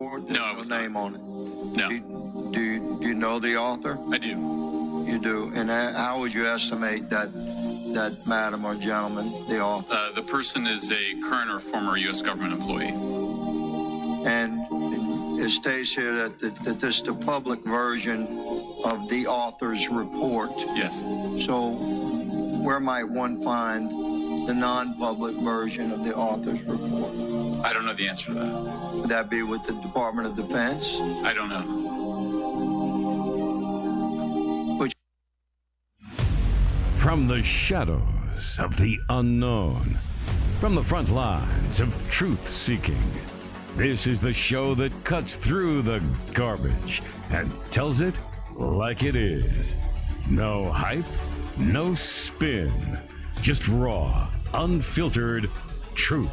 No, I was name not. on it. No. Do you know the author? I do. You do. And how would you estimate that madam or gentleman, the author? The person is a current or former U.S. government employee. And it states here that this is the public version of the author's report. Yes. So where might one find the non-public version of the author's report? I don't know the answer to that. Would that be with the Department of Defense? I don't know. From the shadows of the unknown, from the front lines of truth-seeking, this is the show that cuts through the garbage and tells it like it is. No hype, no spin, just raw, unfiltered truth.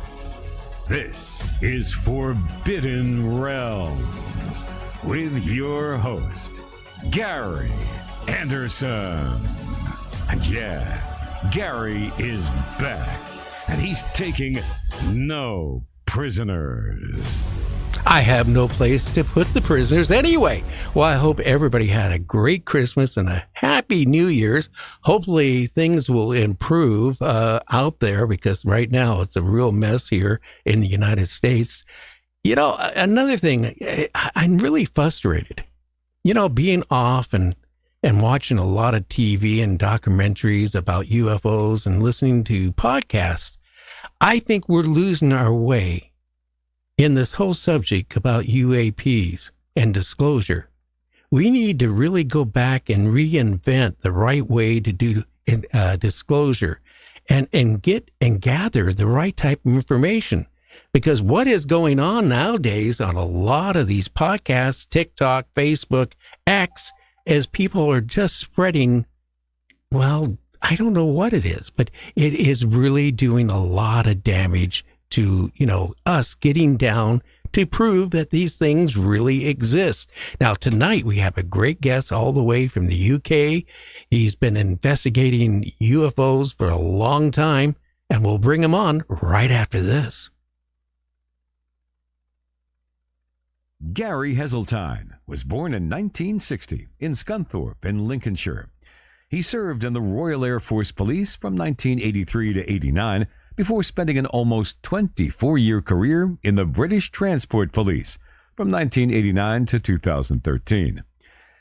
This is Forbidden Realms with your host, Gary Anderson. And yeah, Gary is back, and he's taking no prisoners. I have no place to put the prisoners anyway. Well, I hope everybody had a great Christmas and a happy New Year's. Hopefully things will improve out there, because right now it's a real mess here in the United States. You know, another thing, I'm really frustrated. You know, being off and watching a lot of TV and documentaries about UFOs and listening to podcasts, I think we're losing our way in this whole subject about UAPs and disclosure. We need to really go back and reinvent the right way to do disclosure and get and gather the right type of information. Because what is going on nowadays on a lot of these podcasts, TikTok, Facebook, X, as people are just spreading, well, I don't know what it is, but it is really doing a lot of damage to, you know, us getting down to prove that these things really exist. Now, tonight we have a great guest all the way from the UK. He's been investigating UFOs for a long time, and we'll bring him on right after this. Gary Heseltine was born in 1960 in Scunthorpe in Lincolnshire. He served in the Royal Air Force Police from 1983 to 89 before spending an almost 24-year career in the British Transport Police from 1989 to 2013.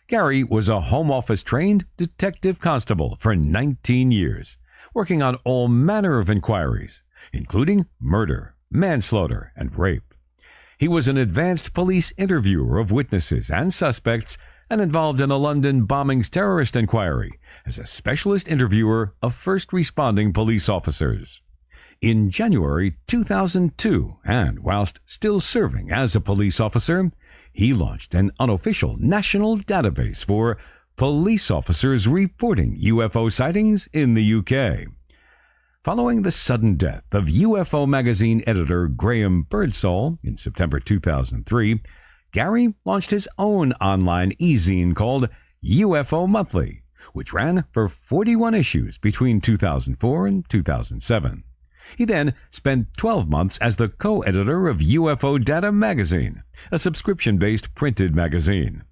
Gary was a Home Office-trained detective constable for 19 years, working on all manner of inquiries, including murder, manslaughter, and rape. He was an advanced police interviewer of witnesses and suspects and involved in the London bombings terrorist inquiry as a specialist interviewer of first responding police officers. In January 2002, and whilst still serving as a police officer, he launched an unofficial national database for police officers reporting UFO sightings in the UK. Following the sudden death of UFO magazine editor Graham Birdsall in September 2003, Gary launched his own online e-zine called UFO Monthly, which ran for 41 issues between 2004 and 2007. He then spent 12 months as the co-editor of UFO Data magazine, a subscription-based printed magazine.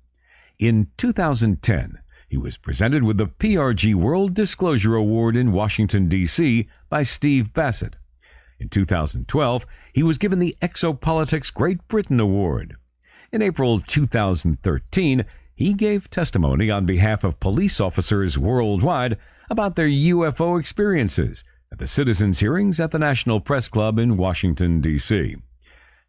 In 2010, he was presented with the PRG World Disclosure Award in Washington, D.C. by Steve Bassett. In 2012, he was given the Exopolitics Great Britain Award. In April 2013, he gave testimony on behalf of police officers worldwide about their UFO experiences at the citizens' hearings at the National Press Club in Washington, D.C.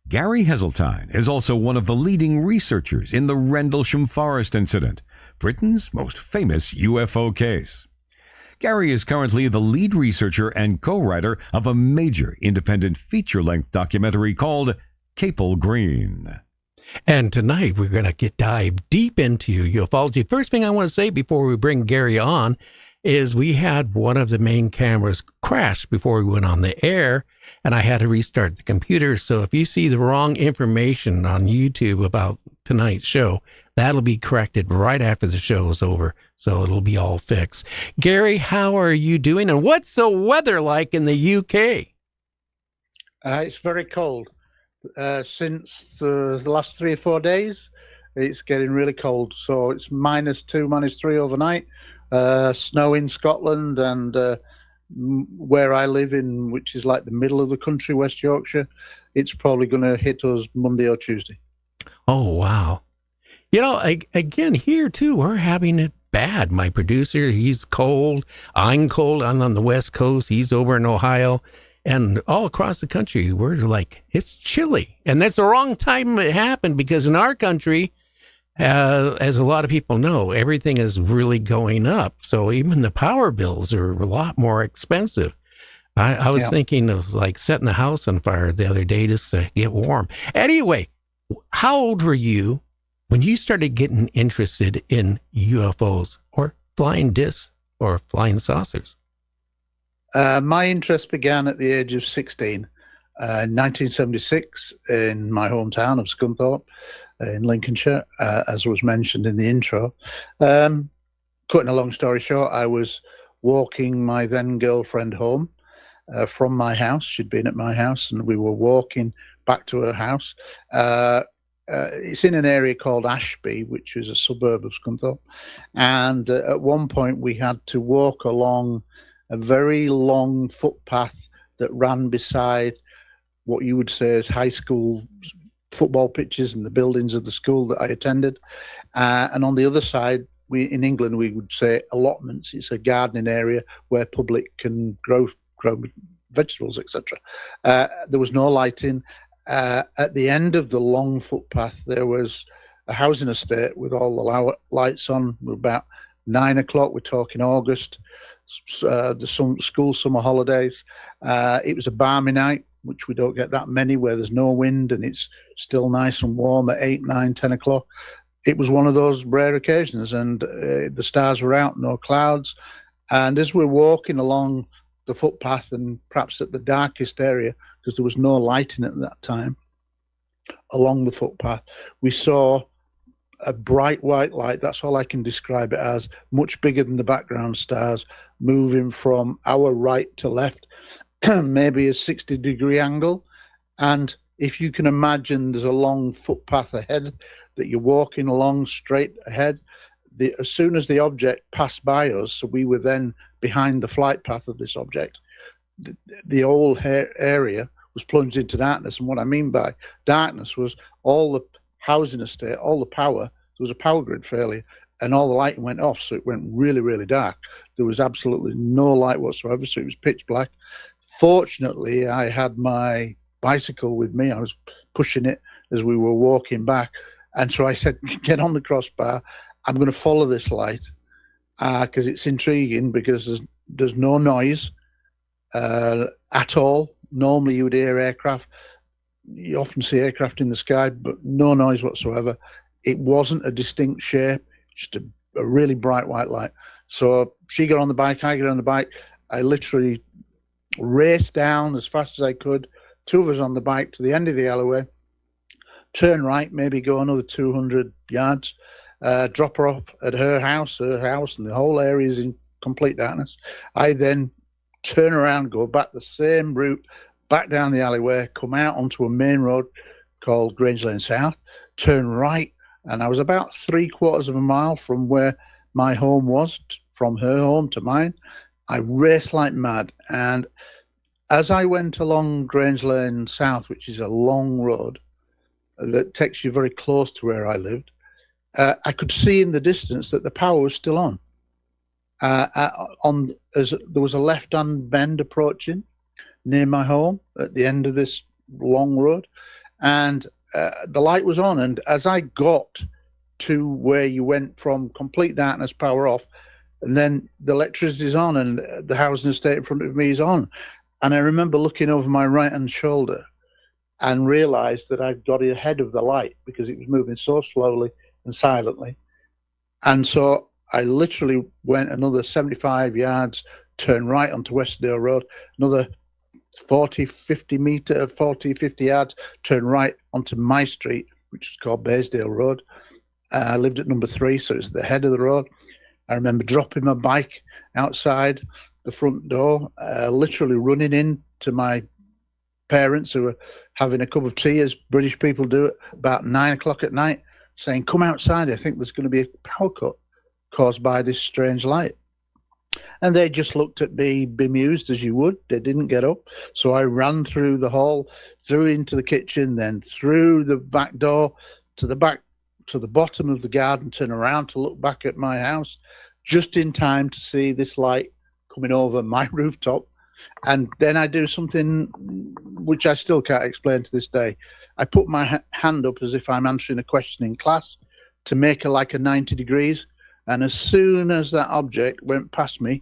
Gary Heseltine is also one of the leading researchers in the Rendlesham Forest incident, Britain's most famous UFO case. Gary is currently the lead researcher and co-writer of a major independent feature-length documentary called Capel Green. And tonight we're going to dive deep into ufology. First thing I want to say before we bring Gary on is we had one of the main cameras crash before we went on the air, and I had to restart the computer. So if you see the wrong information on YouTube about tonight's show, that'll be corrected right after the show is over. So it'll be all fixed. Gary, how are you doing? And what's the weather like in the UK? It's very cold. since the last 3 or 4 days, it's getting really cold. So it's -2, -3 overnight. Snow in Scotland and where I live in, which is like the middle of the country, West Yorkshire, it's probably going to hit us Monday or Tuesday. Oh, wow. You know, again, here too, we're having it bad. My producer, he's cold. I'm cold. I'm on the West Coast. He's over in Ohio. And all across the country, we're like, it's chilly. And that's the wrong time it happened, because in our country, as a lot of people know, everything is really going up. So even the power bills are a lot more expensive. I was thinking of like setting the house on fire the other day just to get warm. Anyway, how old were you when you started getting interested in UFOs or flying discs or flying saucers? My interest began at the age of 16, in 1976, in my hometown of Scunthorpe in Lincolnshire, as was mentioned in the intro. Cutting a long story short, I was walking my then girlfriend home from my house. She'd been at my house, and we were walking back to her house. It's in an area called Ashby, which is a suburb of Scunthorpe. And at one point, we had to walk along a very long footpath that ran beside what you would say is high school football pitches and the buildings of the school that I attended. And on the other side, in England, we would say allotments. It's a gardening area where public can grow vegetables, etc. There was no lighting. At the end of the long footpath, there was a housing estate with all the lights on. About 9 o'clock, we're talking August, the school summer holidays. It was a balmy night, which we don't get that many, where there's no wind and it's still nice and warm at 8, 9, 10 o'clock. It was one of those rare occasions, and the stars were out, no clouds. And as we're walking along the footpath, and perhaps at the darkest area, because there was no lighting at that time, along the footpath, we saw a bright white light. That's all I can describe it as, much bigger than the background stars, moving from our right to left, maybe a 60-degree angle. And if you can imagine, there's a long footpath ahead that you're walking along straight ahead. As soon as the object passed by us, so we were then behind the flight path of this object, the whole area was plunged into darkness. And what I mean by darkness was all the housing estate, all the power, there was a power grid failure, and all the lighting went off, so it went really, really dark. There was absolutely no light whatsoever, so it was pitch black. Fortunately, I had my bicycle with me. I was pushing it as we were walking back, and so I said, get on the crossbar. I'm going to follow this light because it's intriguing, because there's no noise at all. Normally you would hear aircraft. You often see aircraft in the sky, but no noise whatsoever. It wasn't a distinct shape, just a really bright white light. So she got on the bike, I got on the bike. I literally raced down as fast as I could, two of us on the bike, to the end of the alleyway, turn right, maybe go another 200 yards, drop her off at her house, and the whole area is in complete darkness. I then turn around, go back the same route, back down the alleyway, come out onto a main road called Grange Lane South, turn right, and I was about 3/4 of a mile from where my home was, from her home to mine. I raced like mad, and as I went along Grange Lane South, which is a long road that takes you very close to where I lived, I could see in the distance that the power was still on. As there was a left-hand bend approaching near my home at the end of this long road, and the light was on. And as I got to where you went from complete darkness, power off, and then the electricity is on, and the housing estate in front of me is on, and I remember looking over my right-hand shoulder and realized that I'd got ahead of the light because it was moving so slowly and silently. And so I literally went another 75 yards, turned right onto Westerdale Road, another 40, 50 yards, turned right onto my street, which is called Baysdale Road. I lived at number 3, so it's the head of the road. I remember dropping my bike outside the front door, literally running into my parents who were having a cup of tea, as British people do, at about 9 o'clock at night, saying, "Come outside, I think there's going to be a power cut caused by this strange light." And they just looked at me bemused, as you would. They didn't get up. So I ran through the hall, through into the kitchen, then through the back door to the bottom of the garden, turn around to look back at my house, just in time to see this light coming over my rooftop. And then I do something which I still can't explain to this day. I put my hand up as if I'm answering a question in class to make a 90 degrees. And as soon as that object went past me,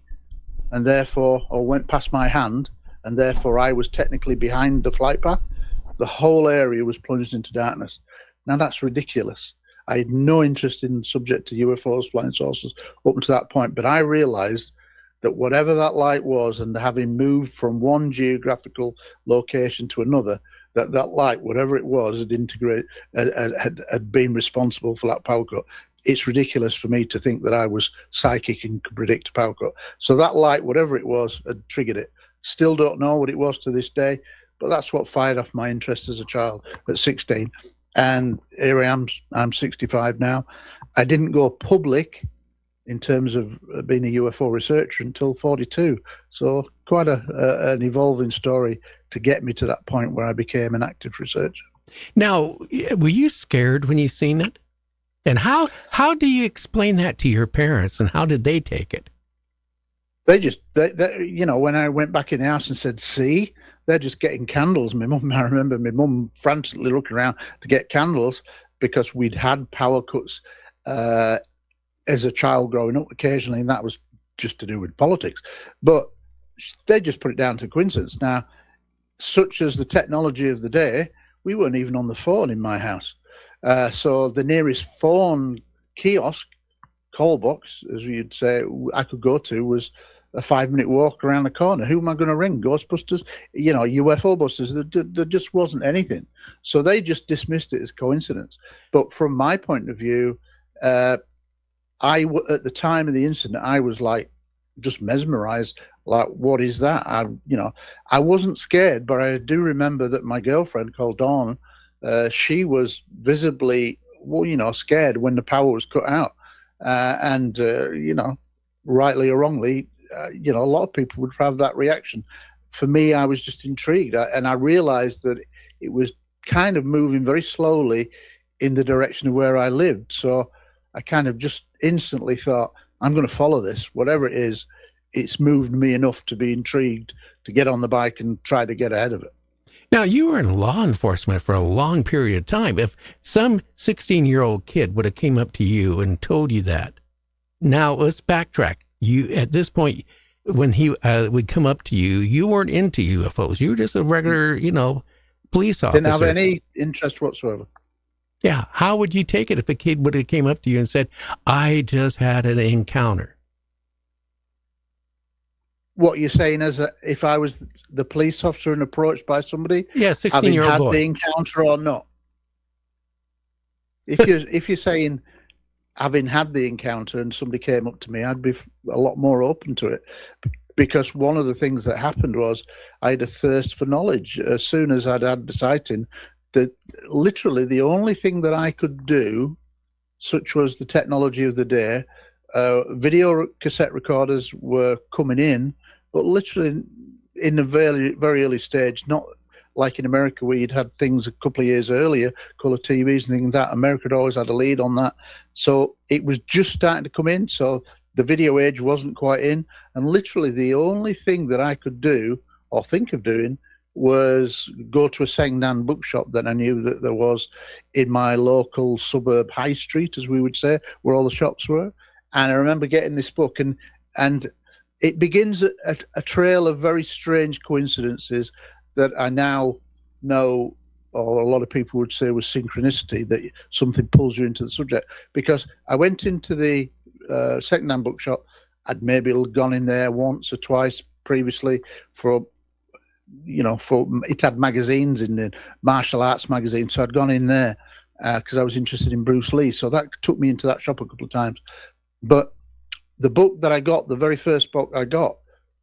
and therefore, or went past my hand, and therefore I was technically behind the flight path, the whole area was plunged into darkness. Now that's ridiculous. I had no interest in the subject to UFOs, flying saucers, up to that point, but I realized that whatever that light was, and having moved from one geographical location to another, that light, whatever it was, had been responsible for that power cut. It's ridiculous for me to think that I was psychic and could predict a power cut. So that light, whatever it was, had triggered it. Still don't know what it was to this day, but that's what fired off my interest as a child at 16. And here I am, I'm 65 now. I didn't go public in terms of being a UFO researcher until 42. So quite an evolving story to get me to that point where I became an active researcher. Now, were you scared when you seen it? And how do you explain that to your parents, and how did they take it? They when I went back in the house and said, "See," they're just getting candles. I remember my mum frantically looking around to get candles because we'd had power cuts as a child growing up occasionally, and that was just to do with politics. But they just put it down to coincidence. Now, such as the technology of the day, we weren't even on the phone in my house. So the nearest phone kiosk, call box, as you'd say, I could go to was a 5-minute walk around the corner. Who am I going to ring? Ghostbusters? UFO busters? There just wasn't anything. So they just dismissed it as coincidence. But from my point of view, at the time of the incident, I was just mesmerized. What is that? I wasn't scared, but I do remember that my girlfriend called Dawn, she was visibly, scared when the power was cut out. And rightly or wrongly, a lot of people would have that reaction. For me, I was just intrigued. And I realized that it was kind of moving very slowly in the direction of where I lived. So I kind of just instantly thought, I'm going to follow this. Whatever it is, it's moved me enough to be intrigued to get on the bike and try to get ahead of it. Now, you were in law enforcement for a long period of time. If some 16-year-old kid would have came up to you and told you that, now let's backtrack. You, at this point, when he would come up to you, you weren't into UFOs. You were just a regular, police officer. Didn't have any interest whatsoever. Yeah. How would you take it if a kid would have came up to you and said, "I just had an encounter"? What you're saying is that if I was the police officer and approached by somebody, yeah, 16-year-old boy, had the encounter or not? If you're saying having had the encounter and somebody came up to me, I'd be a lot more open to it, because one of the things that happened was I had a thirst for knowledge. As soon as I'd had the sighting, that literally the only thing that I could do, such was the technology of the day, video cassette recorders were coming in, but literally in a very, very early stage, not like in America where you'd had things a couple of years earlier, colour TVs and things like that. America had always had a lead on that. So it was just starting to come in. So the video age wasn't quite in. And literally the only thing that I could do or think of doing was go to a second-hand bookshop that I knew that there was in my local suburb high street, as we would say, where all the shops were. And I remember getting this book, and it begins a trail of very strange coincidences that I now know, or a lot of people would say was synchronicity, that something pulls you into the subject. Because I went into the second-hand bookshop, I'd maybe gone in there once or twice previously for it had magazines in the martial arts magazine, so I'd gone in there because I was interested in Bruce Lee. So that took me into that shop a couple of times. But the book that I got, the very first book I got,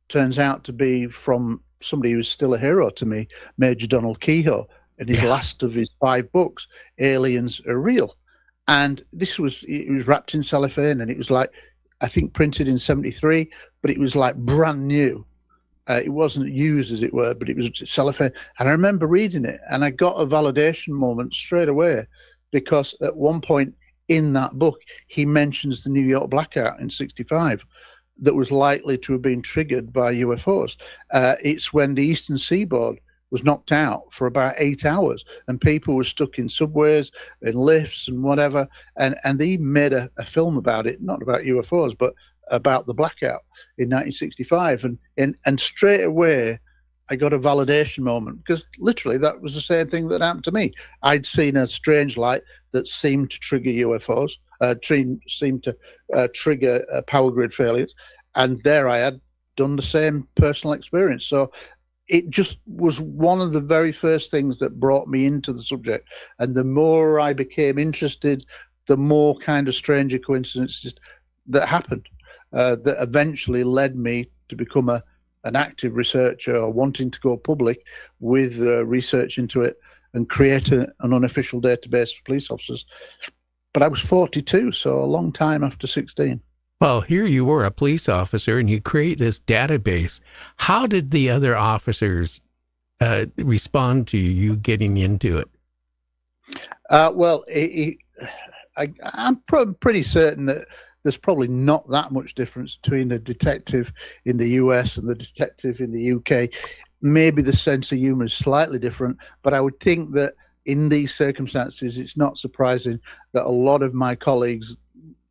turns out to be from somebody who's still a hero to me, Major Donald Kehoe, in his last of his 5 books, Aliens Are Real. And it was wrapped in cellophane, and it was like, I think printed in 73, but it was like brand new. It wasn't used, as it were, but it was cellophane. And I remember reading it, and I got a validation moment straight away, because at one point in that book, he mentions the New York blackout in 65 that was likely to have been triggered by UFOs. It's when the Eastern Seaboard was knocked out for about 8 hours, and people were stuck in subways and lifts and whatever. And they made a film about it, not about UFOs, but about the blackout in 1965. And straight away, I got a validation moment, because literally that was the same thing that happened to me. I'd seen a strange light that seemed to trigger UFOs, seemed to trigger power grid failures. And there I had done the same personal experience. So it just was one of the very first things that brought me into the subject. And the more I became interested, the more kind of stranger coincidences that happened, that eventually led me to become an active researcher, or wanting to go public with research into it and create an unofficial database for police officers. But I was 42, so a long time after 16. Well, here you were, a police officer, and you create this database. How did the other officers respond to you getting into it? Well, I'm pretty certain that there's probably not that much difference between the detective in the US and the detective in the UK. Maybe the sense of humor is slightly different, but I would think that in these circumstances, it's not surprising that a lot of my colleagues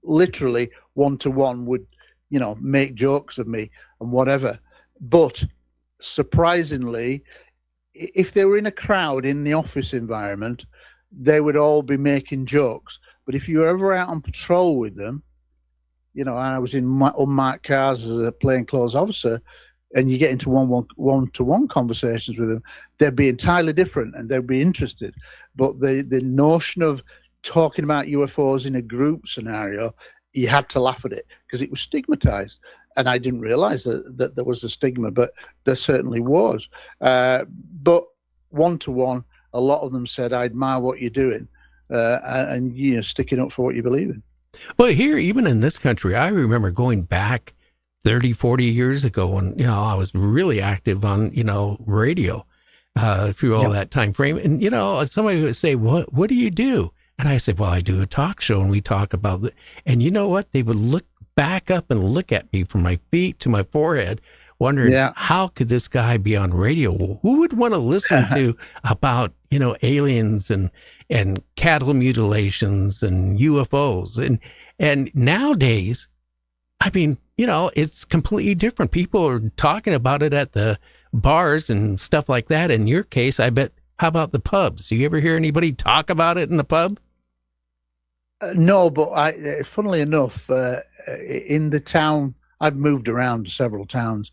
literally one-to-one would, make jokes of me and whatever. But surprisingly, if they were in a crowd in the office environment, they would all be making jokes. But if you were ever out on patrol with them, I was in unmarked cars as a plainclothes officer, and you get into one-to-one conversations with them, they'd be entirely different and they'd be interested. But the notion of talking about UFOs in a group scenario, you had to laugh at it because it was stigmatized. And I didn't realize that there was a stigma, but there certainly was. But one-to-one, a lot of them said, I admire what you're doing, and sticking up for what you believe in. Well, here, even in this country, I remember going back 30, 40 years ago when, I was really active on, radio through all that time frame. And, somebody would say, what do you do? And I said, well, I do a talk show and we talk about it. And you know what? They would look back up and look at me from my feet to my forehead, wondering, how could this guy be on radio? Well, who would want to listen to about, aliens and cattle mutilations and UFOs? And nowadays, I mean, it's completely different. People are talking about it at the bars and stuff like that. In your case, I bet, how about the pubs? Do you ever hear anybody talk about it in the pub? No, but funnily enough, in the town, I've moved around several towns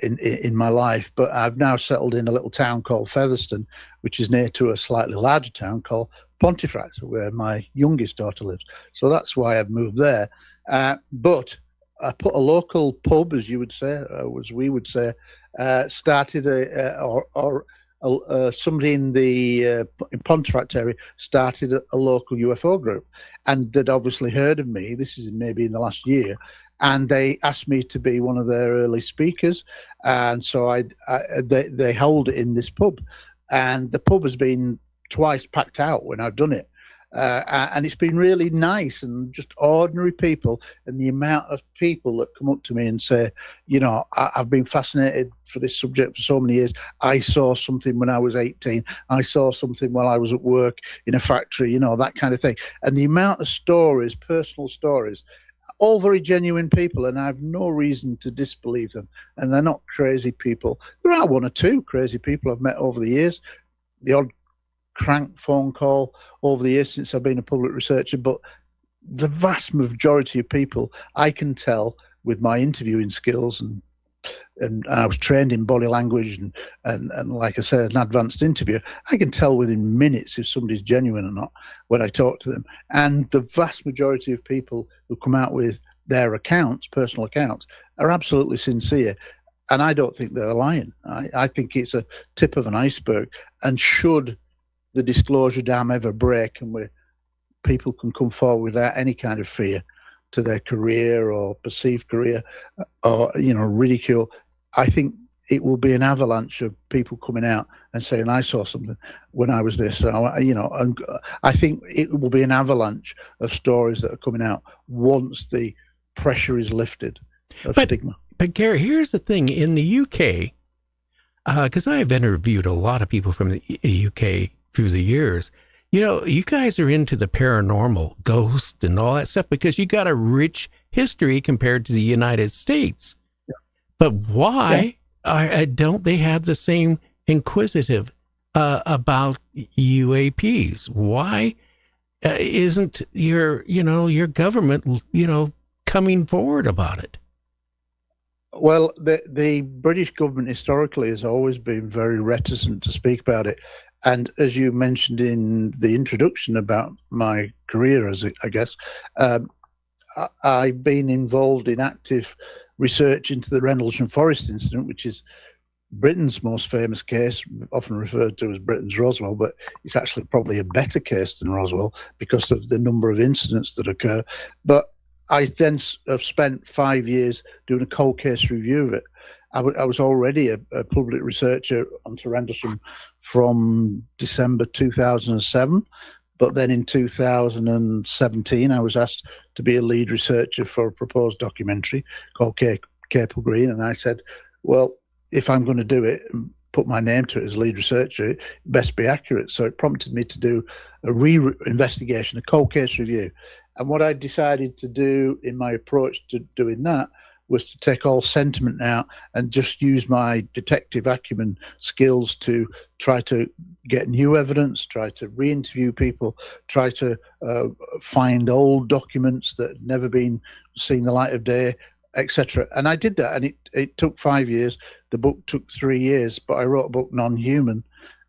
in my life, but I've now settled in a little town called Featherston, which is near to a slightly larger town called Pontefract, where my youngest daughter lives. So that's why I've moved there. But I put a local pub, as you would say, as we would say, started somebody in the in Pontefract area started a local UFO group, and they'd obviously heard of me. This is maybe in the last year, and they asked me to be one of their early speakers, and so they hold it in this pub, and the pub has been twice packed out when I've done it. And it's been really nice, and just ordinary people, and the amount of people that come up to me and say, I've been fascinated for this subject for so many years. I saw something when I was 18. I saw something while I was at work in a factory, that kind of thing. And the amount of stories, personal stories, all very genuine people, and I have no reason to disbelieve them. And they're not crazy people. There are one or two crazy people I've met over the years, the odd crank phone call over the years since I've been a public researcher, but the vast majority of people I can tell with my interviewing skills, and I was trained in body language and like I said, an advanced interview, I can tell within minutes if somebody's genuine or not when I talk to them. And the vast majority of people who come out with their accounts, personal accounts, are absolutely sincere. And I don't think they're lying. I think it's a tip of an iceberg. And should the disclosure dam ever break and people can come forward without any kind of fear to their career or perceived career or, ridicule, I think it will be an avalanche of people coming out and saying, I saw something when I was this. And I think it will be an avalanche of stories that are coming out once the pressure is lifted of stigma. But Gary, here's the thing. In the UK, because I have interviewed a lot of people from the UK through the years, you guys are into the paranormal, ghost and all that stuff because you got a rich history compared to the United States. Yeah. But why don't they have the same inquisitive about UAPs? Why isn't your government, coming forward about it? Well, the British government historically has always been very reticent to speak about it. And as you mentioned in the introduction about my career, I guess, I've been involved in active research into the Rendlesham Forest incident, which is Britain's most famous case, often referred to as Britain's Roswell, but it's actually probably a better case than Roswell because of the number of incidents that occur. But I then have spent 5 years doing a cold case review of it. I was already a public researcher onto Rendlesham from December 2007, but then in 2017 I was asked to be a lead researcher for a proposed documentary called Capel Green, and I said, well, if I'm going to do it and put my name to it as lead researcher, it best be accurate. So it prompted me to do a re-investigation, a cold case review. And what I decided to do in my approach to doing that was to take all sentiment out and just use my detective acumen skills to try to get new evidence, try to re-interview people, try to find old documents that had never been seen the light of day, etc. And I did that, and it took 5 years. The book took 3 years, but I wrote a book, Non-Human,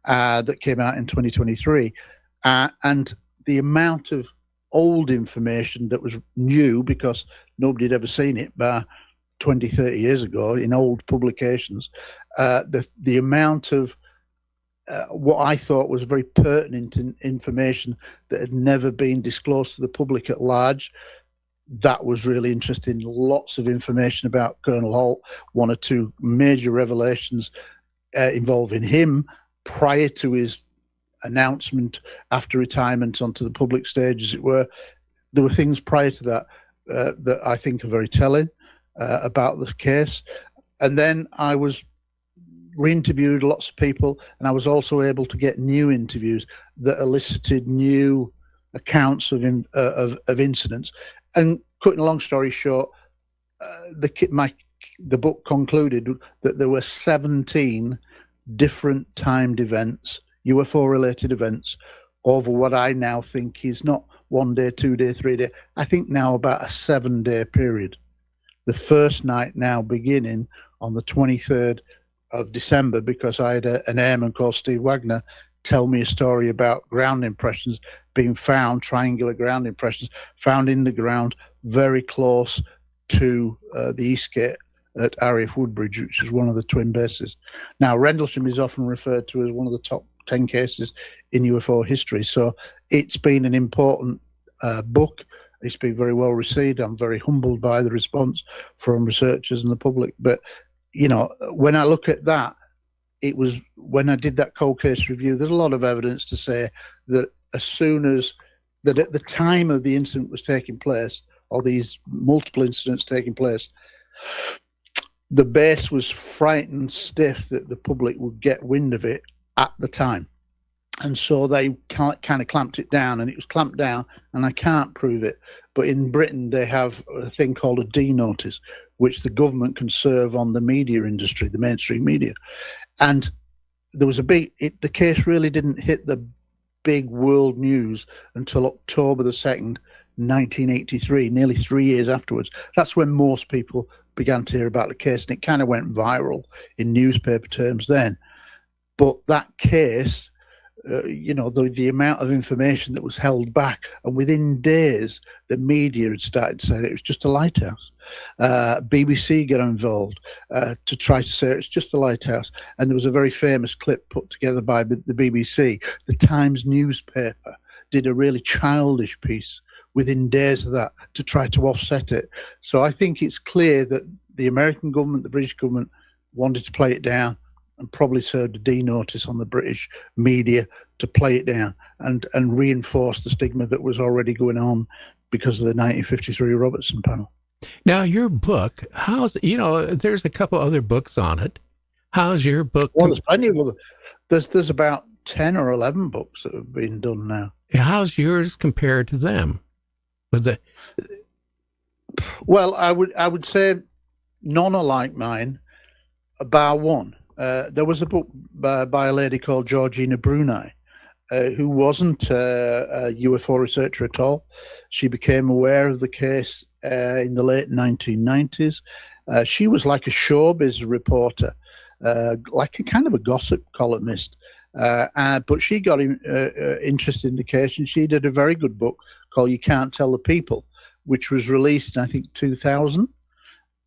that came out in 2023. And the amount of old information that was new, because nobody had ever seen it by 20, 30 years ago in old publications, the amount of what I thought was very pertinent information that had never been disclosed to the public at large, that was really interesting. Lots of information about Colonel Holt, 1 or 2 major revelations involving him prior to his announcement after retirement onto the public stage, as it were. There were things prior to that that I think are very telling about the case. And then I was re-interviewed lots of people, and I was also able to get new interviews that elicited new accounts of incidents. And cutting a long story short, the book concluded that there were 17 different timed events, UFO-related events, over what I now think is not 1 day, 2 day, 3 day. I think now about a 7-day period. The first night now beginning on the 23rd of December, because I had an airman called Steve Wagner tell me a story about ground impressions being found, triangular ground impressions found in the ground very close to the Eastgate at RAF Woodbridge, which is one of the twin bases. Now, Rendlesham is often referred to as one of the top 10 cases in UFO history. So it's been an important book. It's been very well received. I'm very humbled by the response from researchers and the public. But, when I look at that, it was when I did that cold case review, there's a lot of evidence to say that as soon as that at the time of the incident was taking place, or these multiple incidents taking place, the base was frightened stiff that the public would get wind of it at the time. And so they kind of clamped it down, and it was clamped down, and I can't prove it. But in Britain, they have a thing called a D notice, which the government can serve on the media industry, the mainstream media. And there was the case really didn't hit the big world news until October the 2nd, 1983, nearly 3 years afterwards. That's when most people began to hear about the case, and it kind of went viral in newspaper terms then. But that case, the amount of information that was held back. And within days, the media had started saying it was just a lighthouse. BBC got involved to try to say it's just a lighthouse. And there was a very famous clip put together by the BBC. The Times newspaper did a really childish piece within days of that to try to offset it. So I think it's clear that the American government, the British government, wanted to play it down, and probably served a D notice on the British media to play it down and reinforce the stigma that was already going on because of the 1953 Robertson panel. Now, your book, there's a couple other books on it. How's your book? Well, there's plenty of other. There's about 10 or 11 books that have been done now. How's yours compared to them? Well, I would say none are like mine, bar one. There was a book by a lady called Georgina Bruni, who wasn't a UFO researcher at all. She became aware of the case in the late 1990s. She was like a showbiz reporter, like a kind of a gossip columnist. But she got interested in the case, and she did a very good book called You Can't Tell the People, which was released in, I think, 2000.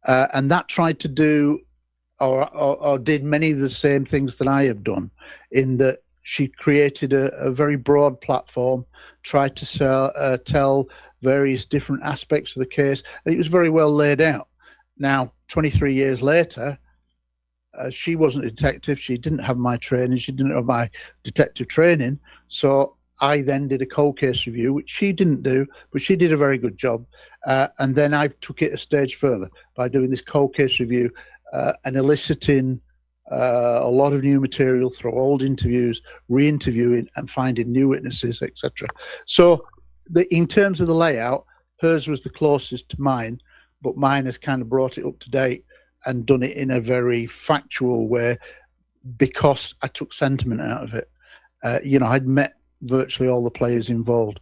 And that tried to do or did many of the same things that I have done, in that she created a very broad platform, tried to tell various different aspects of the case, and it was very well laid out. Now, 23 years later, she wasn't a detective. She didn't have my training. She didn't have my detective training. So I then did a cold case review, which she didn't do, but she did a very good job. And then I took it a stage further by doing this cold case review and eliciting a lot of new material through old interviews, re-interviewing and finding new witnesses, etc. So in terms of the layout, hers was the closest to mine, but mine has kind of brought it up to date and done it in a very factual way because I took sentiment out of it. I'd met virtually all the players involved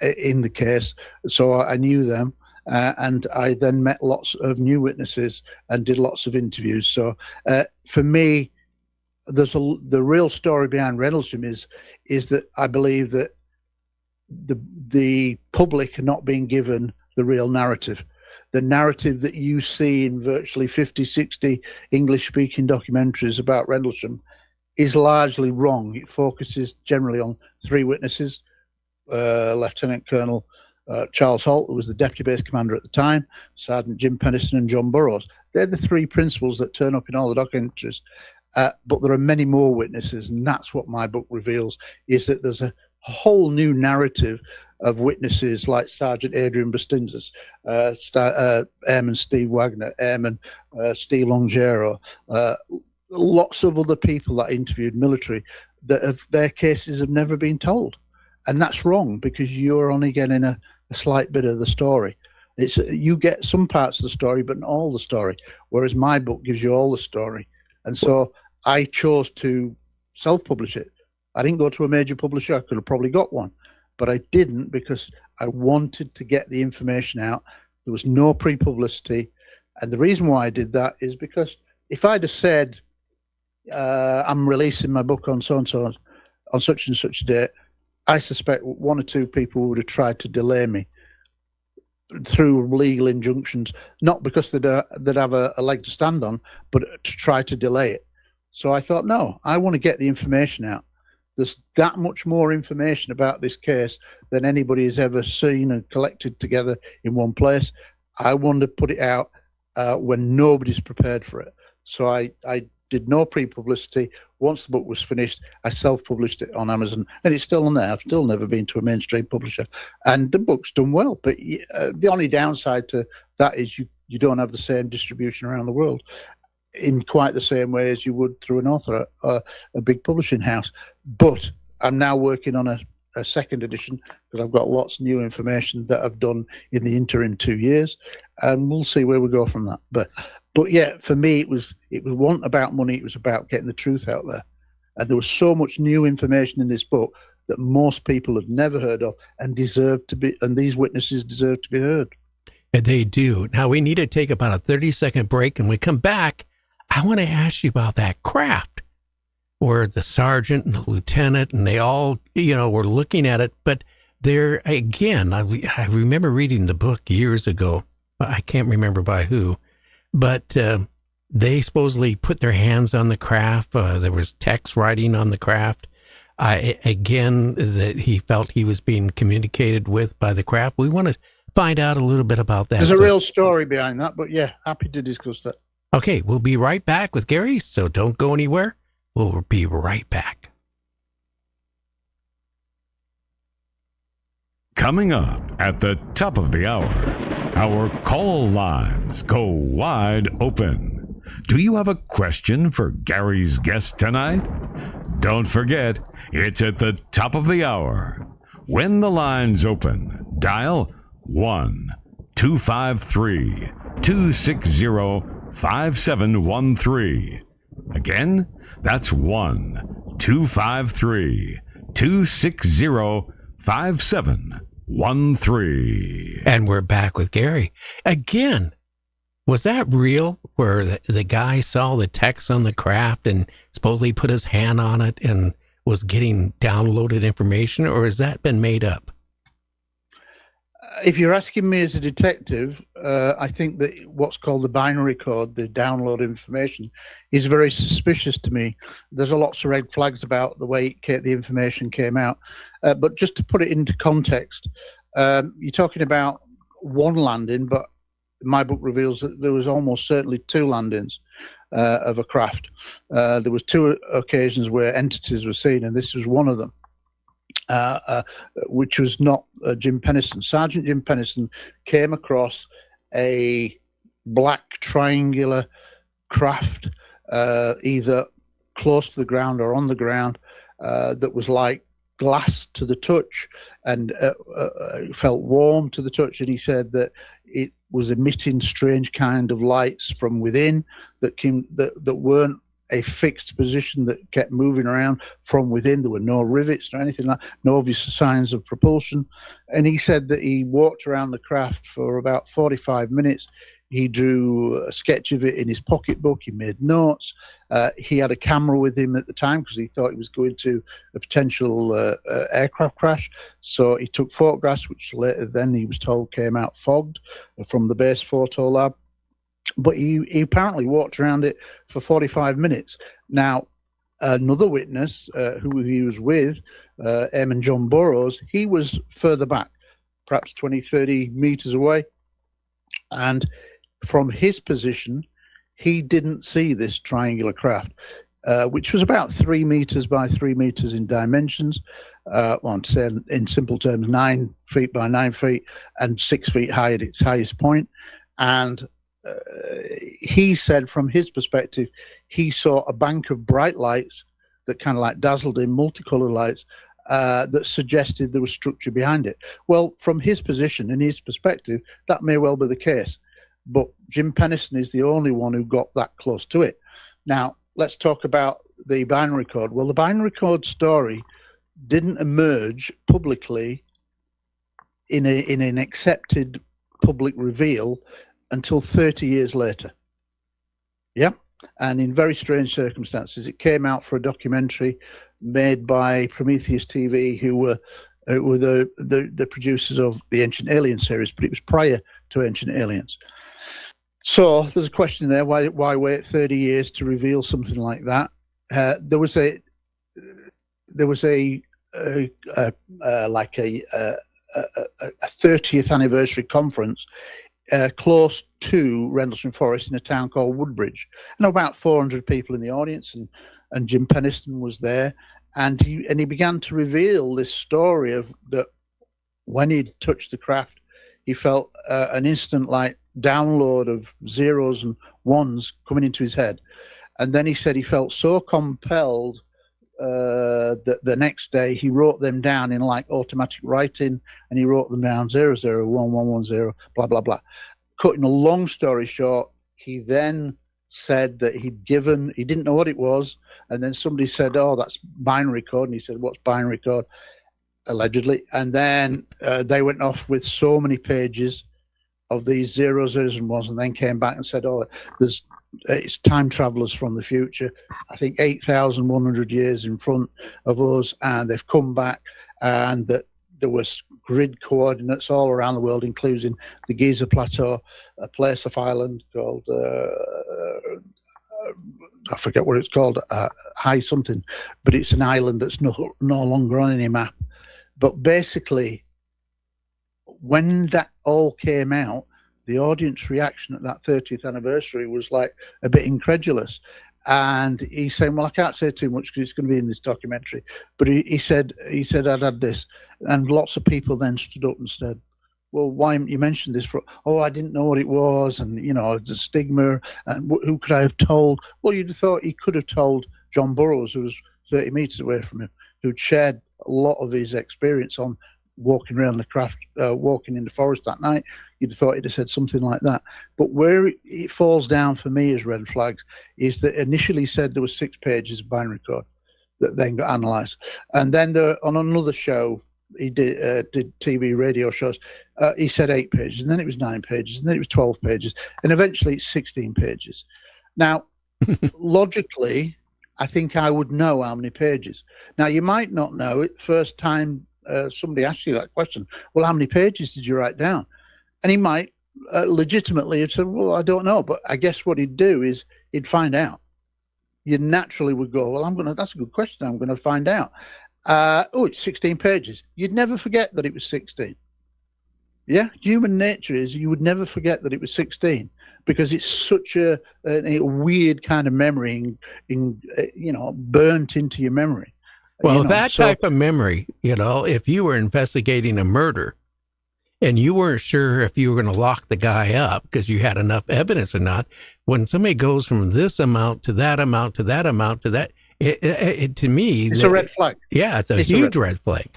in the case, so I knew them. And I then met lots of new witnesses and did lots of interviews. So for me, the real story behind Rendlesham is that I believe that the public are not being given the real narrative. The narrative that you see in virtually 50, 60 English-speaking documentaries about Rendlesham is largely wrong. It focuses generally on three witnesses, Lieutenant Colonel Charles Holt, who was the deputy base commander at the time, Sergeant Jim Pennison and John Burroughs. They're the three principals that turn up in all the documentaries. But there are many more witnesses, and that's what my book reveals, is that there's a whole new narrative of witnesses like Sergeant Adrian Bustinzas, Airman Steve Wagner, Airman Steve Longero, lots of other people that I interviewed, military, that their cases have never been told. And that's wrong, because you're only getting a slight bit of the story. You get some parts of the story, but not all the story, whereas my book gives you all the story. And so I chose to self-publish it. I didn't go to a major publisher. I could have probably got one, but I didn't, because I wanted to get the information out. There was no pre-publicity. And the reason why I did that is because if I'd have said, I'm releasing my book on so-and-so, on such and such a date, I suspect one or two people would have tried to delay me through legal injunctions, not because they'd have a leg to stand on, but to try to delay it. So I thought, no, I want to get the information out. There's that much more information about this case than anybody has ever seen and collected together in one place. I want to put it out when nobody's prepared for it. So I did no pre-publicity. Once the book was finished, I self-published it on Amazon, and it's still on there. I've still never been to a mainstream publisher, and the book's done well. But the only downside to that is you don't have the same distribution around the world in quite the same way as you would through an author, a big publishing house. But I'm now working on a second edition, because I've got lots of new information that I've done in the interim 2 years, and we'll see where we go from that. But yeah, for me, it wasn't about money. It was about getting the truth out there. And there was so much new information in this book that most people had never heard of and these witnesses deserve to be heard. And they do. Now, we need to take about a 30-second break. And when we come back, I want to ask you about that craft. where the sergeant and the lieutenant, and they all, were looking at it. But there, again, I remember reading the book years ago. I can't remember by who, but they supposedly put their hands on the craft. There was text writing on the craft. Again, that he felt he was being communicated with by the craft. We want to find out a little bit about that. There's a real story behind that, but yeah, happy to discuss that. Okay, we'll be right back with Gary, so don't go anywhere. We'll be right back. Coming up at the top of the hour, our call lines go wide open. Do you have a question for Gary's guest tonight? Don't forget, it's at the top of the hour. When the lines open, dial 1-253-260-5713. Again, that's 1-253-260-5713. And we're back with Gary. Again, was that real, where the guy saw the text on the craft and supposedly put his hand on it and was getting downloaded information, or has that been made up? If you're asking me as a detective, I think that what's called the binary code, the download information, is very suspicious to me. There's lots of red flags about the way the information came out. But just to put it into context, you're talking about one landing, but my book reveals that there was almost certainly two landings of a craft. There was two occasions where entities were seen, and this was one of them. Which was not Jim Pennison. Sergeant Jim Pennison came across a black triangular craft, either close to the ground or on the ground, that was like glass to the touch, and felt warm to the touch. And he said that it was emitting strange kind of lights from within that weren't a fixed position, that kept moving around from within. There were no rivets or anything like that, no obvious signs of propulsion. And he said that he walked around the craft for about 45 minutes. He drew a sketch of it in his pocketbook. He made notes. He had a camera with him at the time because he thought he was going to a potential aircraft crash. So he took photographs, which later then he was told came out fogged from the base photo lab. But he apparently walked around it for 45 minutes. Now, another witness who he was with, Airman John Burroughs, he was further back, perhaps 20, 30 meters away. And from his position, he didn't see this triangular craft, which was about 3 meters by 3 meters in dimensions. To say in simple terms, 9 feet by 9 feet and 6 feet high at its highest point. And he said from his perspective, he saw a bank of bright lights that kind of like dazzled him, multicolored lights, that suggested there was structure behind it. Well, from his position and his perspective, that may well be the case. But Jim Pennison is the only one who got that close to it. Now, let's talk about the binary code. Well, the binary code story didn't emerge publicly in an accepted public reveal until 30 years later. Yeah. And in very strange circumstances. It came out for a documentary made by Prometheus TV, who were the producers of the Ancient Alien series, but it was prior to Ancient Aliens. So there's a question there: why wait 30 years to reveal something like that? There was a 30th anniversary conference close to Rendlesham Forest in a town called Woodbridge, and about 400 people in the audience, and Jim Pennison was there, and he began to reveal this story of that when he touched the craft, he felt an instant like download of zeros and ones coming into his head, and then he said he felt so compelled that the next day he wrote them down in like automatic writing, and he wrote them down 001110 blah blah blah. Cutting a long story short, he then said that he didn't know what it was, and then somebody said, "Oh, that's binary code," and he said, "What's binary code?" Allegedly, and then they went off with so many pages of these zeros and ones, and then came back and said, "Oh, there's it's time travelers from the future. I think 8,100 years in front of us, and they've come back, and that there was grid coordinates all around the world, including the Giza Plateau, a place off island called I forget what it's called, High something, but it's an island that's no longer on any map. But basically, when that all came out, the audience reaction at that 30th anniversary was like a bit incredulous. And he's saying, well, I can't say too much because it's going to be in this documentary. But he said I'd had this. And lots of people then stood up and said, well, why haven't you mentioned this? I didn't know what it was. And, you know, the stigma. And who could I have told? Well, you'd have thought he could have told John Burroughs, who was 30 meters away from him, who'd shared a lot of his experience on walking around the craft, walking in the forest that night. You'd have thought he'd have said something like that. But where it falls down for me as red flags is that initially said there was 6 pages of binary code that then got analysed. And then on another show, he did TV radio shows, he said 8 pages, and then it was 9 pages, and then it was 12 pages, and eventually it's 16 pages. Now, logically, I think I would know how many pages. Now, you might not know it first time somebody asks you that question. Well, how many pages did you write down? And he might legitimately have said, well, I don't know. But I guess what he'd do is he'd find out. You naturally would go, well, that's a good question. I'm going to find out. It's 16 pages. You'd never forget that it was 16. Yeah, human nature is you would never forget that it was 16 because it's such a weird kind of memory, burnt into your memory. Well, type of memory, if you were investigating a murder and you weren't sure if you were going to lock the guy up because you had enough evidence or not, when somebody goes from this amount to that amount to that amount to that, it to me, it's a red flag. Yeah, it's a huge red flag.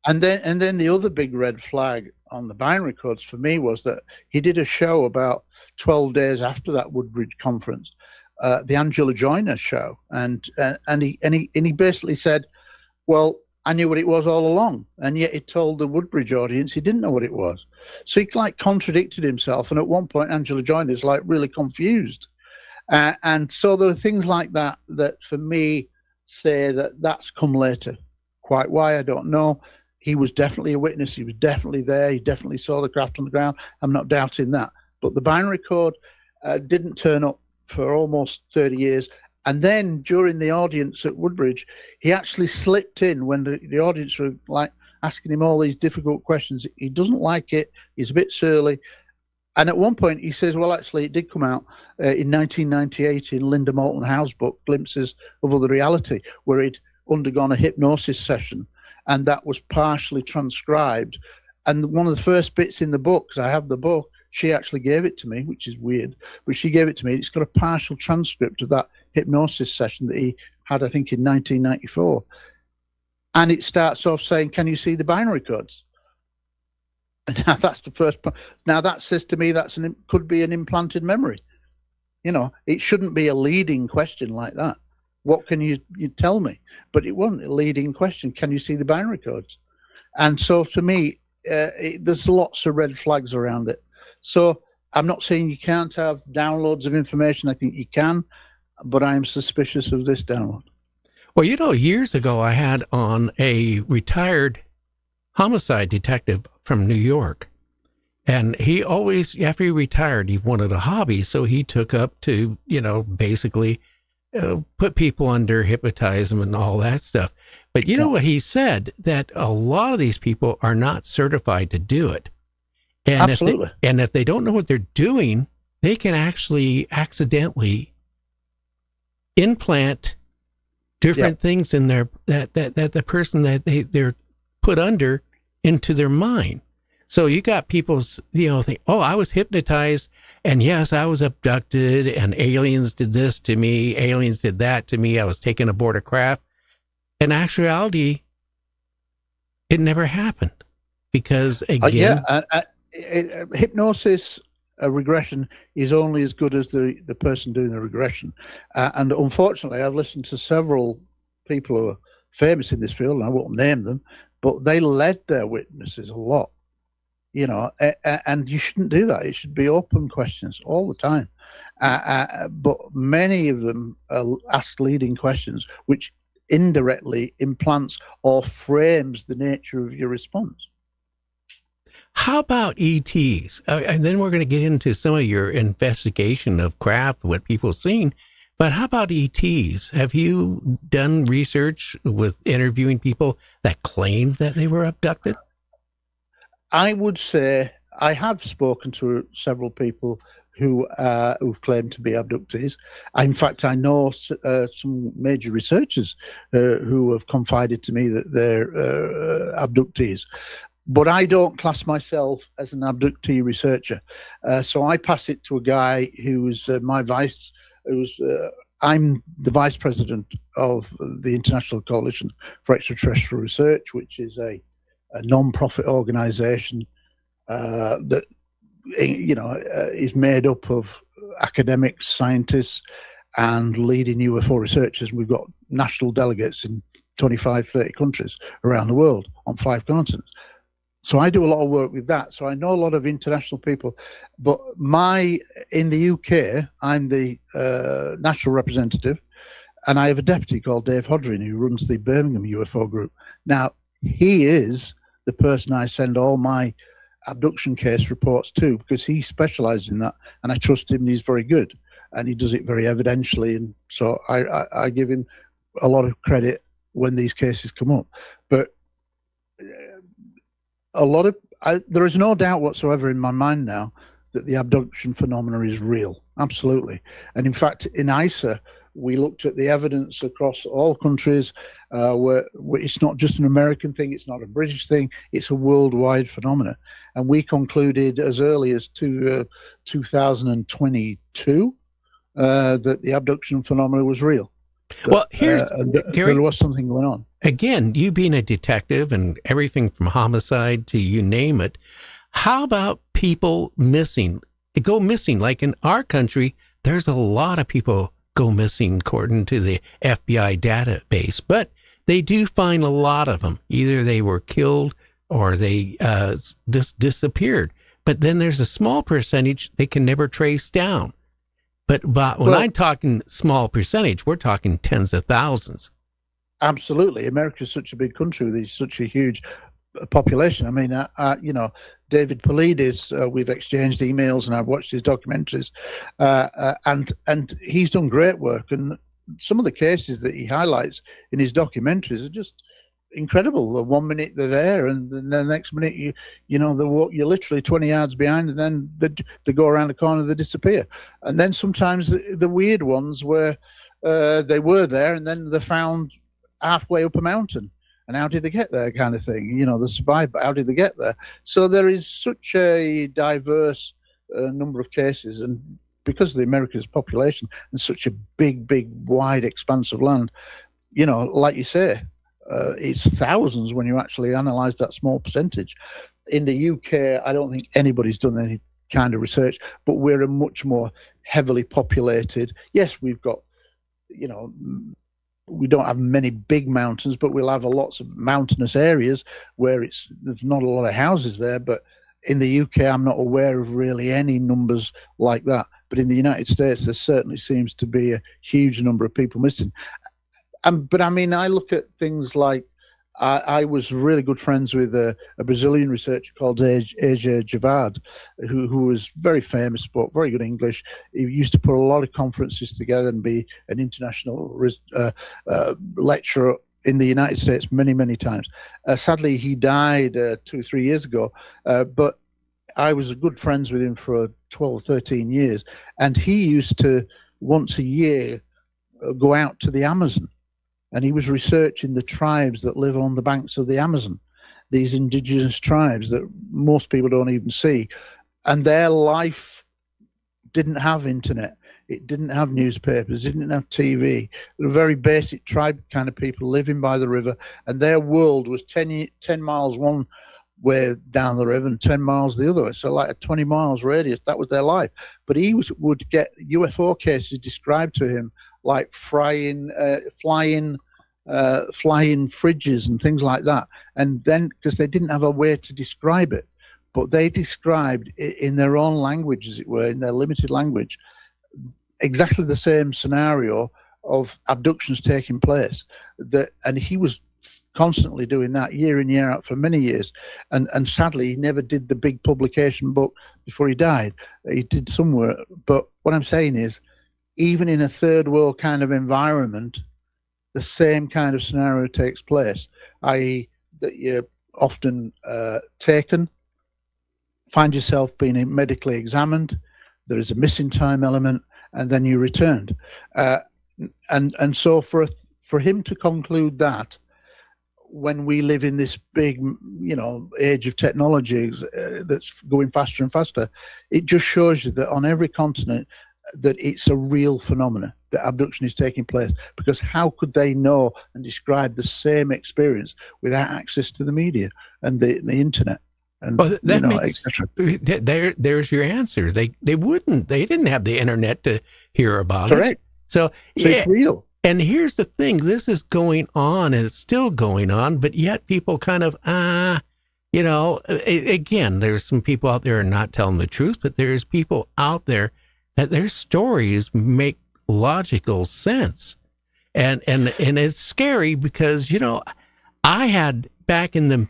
And then the other big red flag on the binary codes for me was that he did a show about 12 days after that Woodbridge conference, the Angela Joyner show, and he basically said, well, I knew what it was all along, and yet he told the Woodbridge audience he didn't know what it was. So he contradicted himself, and at one point Angela Joyner is really confused. And so there are things like that for me say that's come later. Quite why, I don't know. He was definitely a witness. He was definitely there. He definitely saw the craft on the ground. I'm not doubting that. But the binary code didn't turn up for almost 30 years. And then during the audience at Woodbridge, he actually slipped in when the audience were asking him all these difficult questions. He doesn't like it. He's a bit surly. And at one point he says, well, actually, it did come out in 1998 in Linda Moulton Howe's book, Glimpses of Other Reality, where he'd undergone a hypnosis session. And that was partially transcribed. And one of the first bits in the book, because I have the book, she actually gave it to me, which is weird, but she gave it to me. It's got a partial transcript of that hypnosis session that he had, I think, in 1994. And it starts off saying, can you see the binary codes? And now that's the first part. Now that says to me could be an implanted memory. It shouldn't be a leading question like that. What can you tell me? But it wasn't a leading question. Can you see the binary codes? And so to me, there's lots of red flags around it. So I'm not saying you can't have downloads of information. I think you can, but I'm suspicious of this download. Well, years ago I had on a retired homicide detective from New York. And he always, after he retired, he wanted a hobby. So he took up to, basically put people under, hypnotize them and all that stuff. But you know what he said? That a lot of these people are not certified to do it. And absolutely. If they don't know what they're doing, they can actually accidentally implant different things in their that the person that they're put under into their mind. So you got people, think, oh, I was hypnotized, and yes, I was abducted, and aliens did this to me, aliens did that to me, I was taken aboard a craft. In actuality, it never happened because, again... hypnosis regression is only as good as the person doing the regression. And unfortunately, I've listened to several people who are famous in this field, and I won't name them, but they led their witnesses a lot. And you shouldn't do that. It should be open questions all the time. But many of them ask leading questions, which indirectly implants or frames the nature of your response. How about ETs? And then we're going to get into some of your investigation of craft, what people have seen. But how about ETs? Have you done research with interviewing people that claim that they were abducted? I would say I have spoken to several people who've claimed to be abductees. In fact, I know some major researchers who have confided to me that they're abductees. But I don't class myself as an abductee researcher. So I pass it to a guy who's I'm the vice president of the International Coalition for Extraterrestrial Research, which is a non-profit organization that is made up of academics, scientists, and leading UFO researchers. We've got national delegates in 25, 30 countries around the world on 5 continents. So I do a lot of work with that. So I know a lot of international people. But in the UK, I'm the national representative, and I have a deputy called Dave Hodrin who runs the Birmingham UFO group. Now, he is the person I send all my abduction case reports to, because he specializes in that, and I trust him. He's very good, and he does it very evidentially, and so I give him a lot of credit when these cases come up. But there is no doubt whatsoever in my mind now that the abduction phenomena is real, absolutely. And in fact, in ISA, we looked at the evidence across all countries, where it's not just an American thing, it's not a British thing, it's a worldwide phenomenon. And we concluded as early as 2022 that the abduction phenomena was real. Well, Gary, there was something going on. Again, you being a detective and everything from homicide to you name it, how about people go missing? Like in our country, there's a lot of people go missing according to the FBI database, but they do find a lot of them. Either they were killed or they disappeared. But then there's a small percentage they can never trace down. But when I'm talking small percentage, we're talking tens of thousands. Absolutely. America is such a big country with such a huge population. I mean, David Paulides, we've exchanged emails and I've watched his documentaries, and he's done great work. And some of the cases that he highlights in his documentaries are just incredible. The 1 minute they're there, and then the next minute you're literally 20 yards behind, and then they go around the corner, they disappear. And then sometimes the weird ones where they were there and then they're found halfway up a mountain. And how did they get there, kind of thing? They survived, but how did they get there? So there is such a diverse number of cases, and because of the America's population and such a big, wide expanse of land, like you say, it's thousands when you actually analyze that small percentage. In the UK, I don't think anybody's done any kind of research, but we're a much more heavily populated. Yes, we've got, we don't have many big mountains, but we'll have lots of mountainous areas where there's not a lot of houses there. But in the UK, I'm not aware of really any numbers like that. But in the United States, there certainly seems to be a huge number of people missing. But I mean, I look at things like, I was really good friends with a Brazilian researcher called Asia Javad, who was very famous, spoke very good English. He used to put a lot of conferences together and be an international lecturer in the United States many times. Sadly, he died 2 or 3 years ago, but I was good friends with him for 12 or 13 years, and he used to, once a year, go out to the Amazon. And he was researching the tribes that live on the banks of the Amazon, these indigenous tribes that most people don't even see. And their life didn't have internet. It didn't have newspapers. It didn't have TV. They were very basic tribe kind of people living by the river. And their world was 10 miles one way down the river and 10 miles the other way. So like a 20 miles radius, that was their life. But he would get UFO cases described to him like flying fridges and things like that. And then, because they didn't have a way to describe it, but they described it in their own language, as it were, in their limited language, exactly the same scenario of abductions taking place. And he was constantly doing that year in, year out for many years. And sadly, he never did the big publication book before he died. He did some work. But what I'm saying is, even in a third world kind of environment, the same kind of scenario takes place, i.e. that you're often taken, find yourself being medically examined, there is a missing time element, and then you returned. And so for him to conclude that, when we live in this big, age of technology that's going faster and faster, it just shows you that on every continent that it's a real phenomenon, that abduction is taking place. Because how could they know and describe the same experience without access to the media and the internet? And, that makes, there's your answer. They wouldn't. They didn't have the internet to hear about it. Correct. So it's real. And here's the thing: this is going on, and it's still going on. But yet, people kind of, again, there's some people out there who are not telling the truth, but there's people out there that their stories make logical sense, and it's scary because I had back in the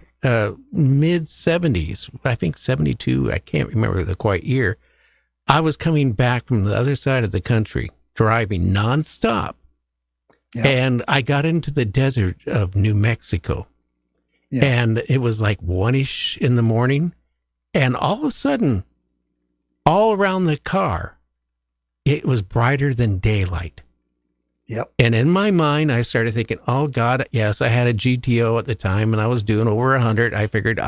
mid 70s, I think 72, I can't remember the quite year, I was coming back from the other side of the country, driving nonstop. Yeah. And I got into the desert of New Mexico. Yeah. And it was like 1-ish in the morning. And all of a sudden, all around the car, it was brighter than daylight. Yep. And in my mind, I started thinking, oh, God, yes, I had a GTO at the time, and I was doing over 100. I figured,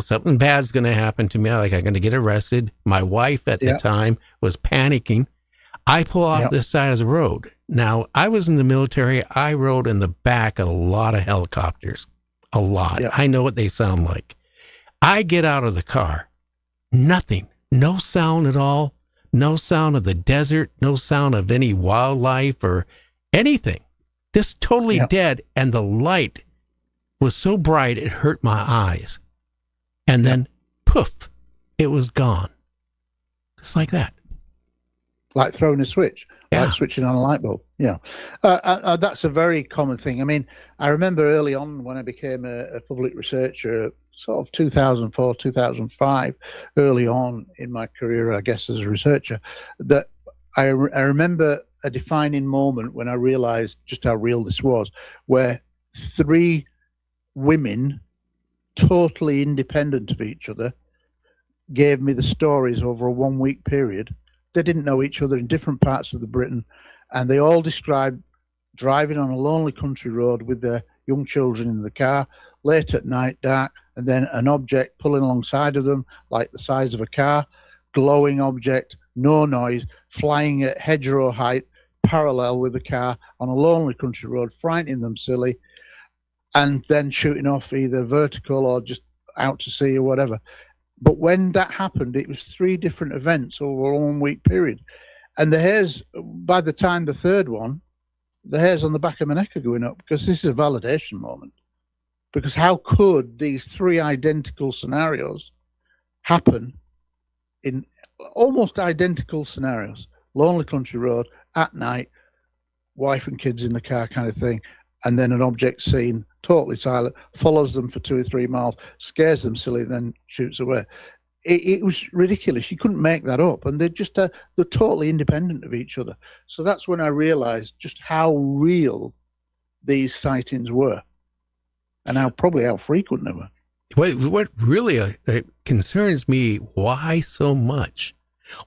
something bad's going to happen to me. Like, I'm going to get arrested. My wife at the time was panicking. I pull off this side of the road. Now, I was in the military. I rode in the back of a lot of helicopters. A lot. Yep. I know what they sound like. I get out of the car. Nothing. No sound at all. No sound of the desert, no sound of any wildlife or anything. Just totally dead. And the light was so bright, it hurt my eyes. And then, poof, it was gone. Just like that. Like throwing a switch, like switching on a light bulb. Yeah. That's a very common thing. I mean, I remember early on when I became a public researcher, sort of 2004, 2005, early on in my career, I guess, as a researcher, that I remember a defining moment when I realized just how real this was, where 3 women, totally independent of each other, gave me the stories over a 1-week period. They didn't know each other in different parts of the Britain, and they all described driving on a lonely country road with their young children in the car, late at night, dark, and then an object pulling alongside of them, like the size of a car, glowing object, no noise, flying at hedgerow height, parallel with the car on a lonely country road, frightening them silly, and then shooting off either vertical or just out to sea or whatever. But when that happened, it was 3 different events over a 1-week period. And the hairs, by the time the third one, the hairs on the back of my neck are going up, because this is a validation moment. Because how could these 3 identical scenarios happen in almost identical scenarios? Lonely country road, at night, wife and kids in the car kind of thing, and then an object seen, totally silent, follows them for 2 or 3 miles, scares them silly, then shoots away. It was ridiculous. You couldn't make that up. And they're totally independent of each other. So that's when I realized just how real these sightings were, and how frequent they were. What really concerns me, why so much?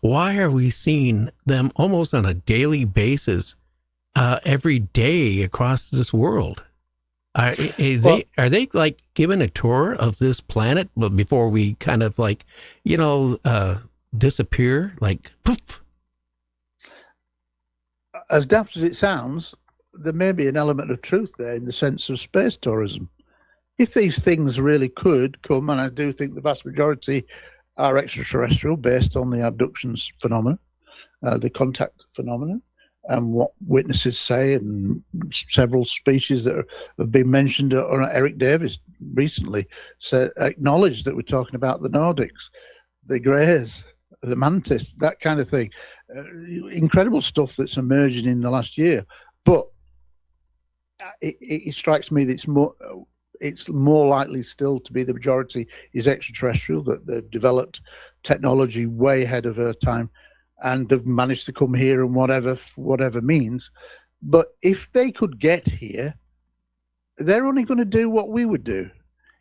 Why are we seeing them almost on a daily basis, every day across this world? Are they like given a tour of this planet before we kind of like, disappear? Like, poof. As daft as it sounds, there may be an element of truth there in the sense of space tourism. If these things really could come, and I do think the vast majority are extraterrestrial based on the abductions phenomena, the contact phenomenon, and what witnesses say, and several species that have been mentioned, or Eric Davis recently acknowledged that we're talking about the Nordics, the Greys, the mantis, that kind of thing. Incredible stuff that's emerging in the last year. But it strikes me that it's more likely still to be the majority is extraterrestrial, that they've developed technology way ahead of Earth time, and they've managed to come here in whatever means. But if they could get here, they're only going to do what we would do.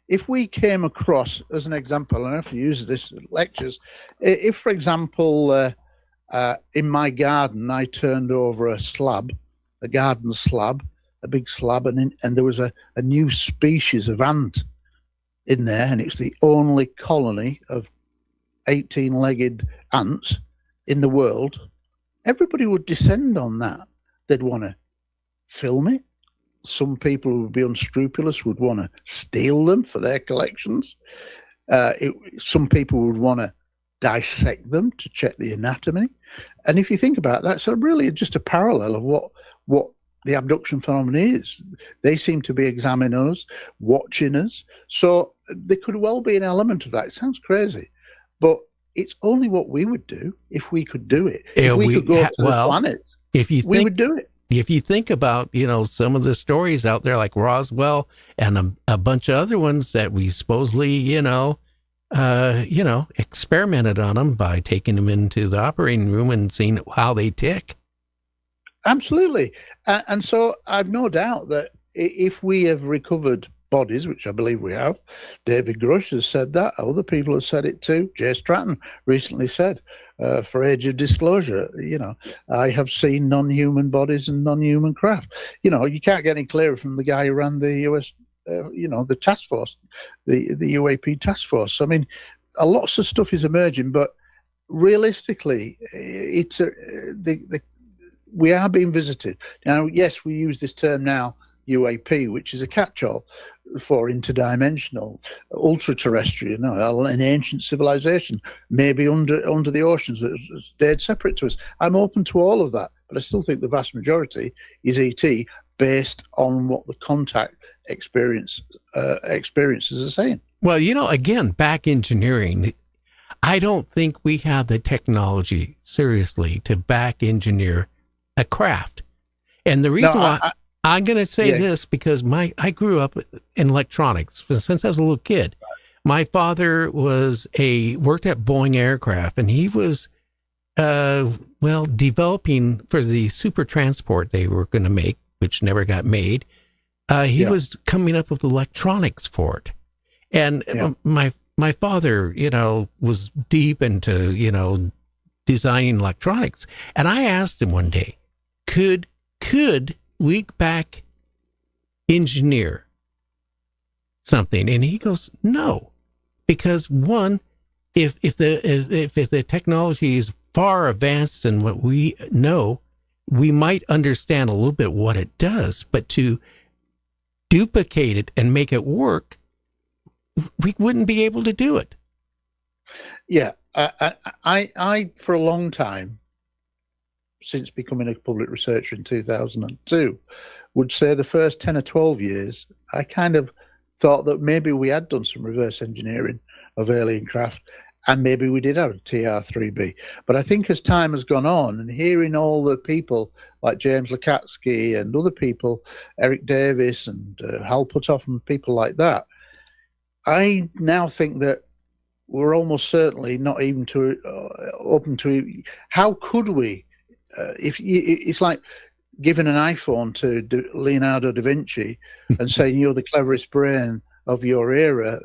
If we came across, as an example, and I have to use this in lectures, if, for example, in my garden, I turned over a garden slab, a big slab, and there was a new species of ant in there, and it's the only colony of 18-legged ants in the world, everybody would descend on that. They'd want to film it. Some people who would be unscrupulous would want to steal them for their collections. Some people would want to dissect them to check the anatomy. And if you think about that, it's really just a parallel of what the abduction phenomenon is. They seem to be examining us, watching us. So there could well be an element of that. It sounds crazy, but it's only what we would do if we could do it. If we could go to the planet, we would do it. If you think about, some of the stories out there like Roswell and a bunch of other ones that we supposedly, experimented on them by taking them into the operating room and seeing how they tick. Absolutely. And so I've no doubt that if we have recovered bodies, which I believe we have, David Grush has said that, other people have said it too. Jay Stratton recently said, for Age of Disclosure, I have seen non-human bodies and non-human craft. You can't get any clearer from the guy who ran the US, the task force, the UAP task force. I mean, lots of stuff is emerging, but realistically, we are being visited. Now, yes, we use this term now, UAP, which is a catch-all for interdimensional, ultra-terrestrial, an ancient civilization, maybe under the oceans that's stayed separate to us. I'm open to all of that, but I still think the vast majority is ET based on what the contact experiences are saying. Well, again, back engineering, I don't think we have the technology, seriously, to back engineer a craft. And the reason why I'm going to say this, because I grew up in electronics since I was a little kid. My father worked at Boeing Aircraft, and he was, developing for the super transport they were going to make, which never got made. He was coming up with electronics for it. And my father, was deep into, designing electronics. And I asked him one day, could we back engineer something? And he goes, no, because one, if the technology is far advanced than what we know, we might understand a little bit what it does, but to duplicate it and make it work, we wouldn't be able to do it. Yeah, I for a long time, since becoming a public researcher in 2002, would say the first 10 or 12 years, I kind of thought that maybe we had done some reverse engineering of alien craft, and maybe we did have a TR-3B. But I think as time has gone on, and hearing all the people like James Lukatsky and other people, Eric Davis and Hal Puthoff and people like that, I now think that we're almost certainly not even open to how could we, it's like giving an iPhone to Leonardo da Vinci and saying you're the cleverest brain of your era,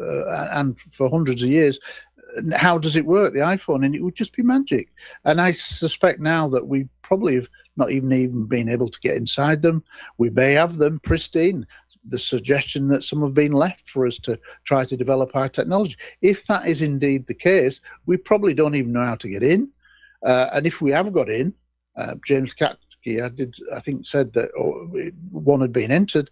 and for hundreds of years, how does it work, the iPhone? And it would just be magic. And I suspect now that we probably have not even been able to get inside them. We may have them pristine. The suggestion that some have been left for us to try to develop our technology. If that is indeed the case, we probably don't even know how to get in. And if we have got in, James Lukatsky, I think, said that one had been entered.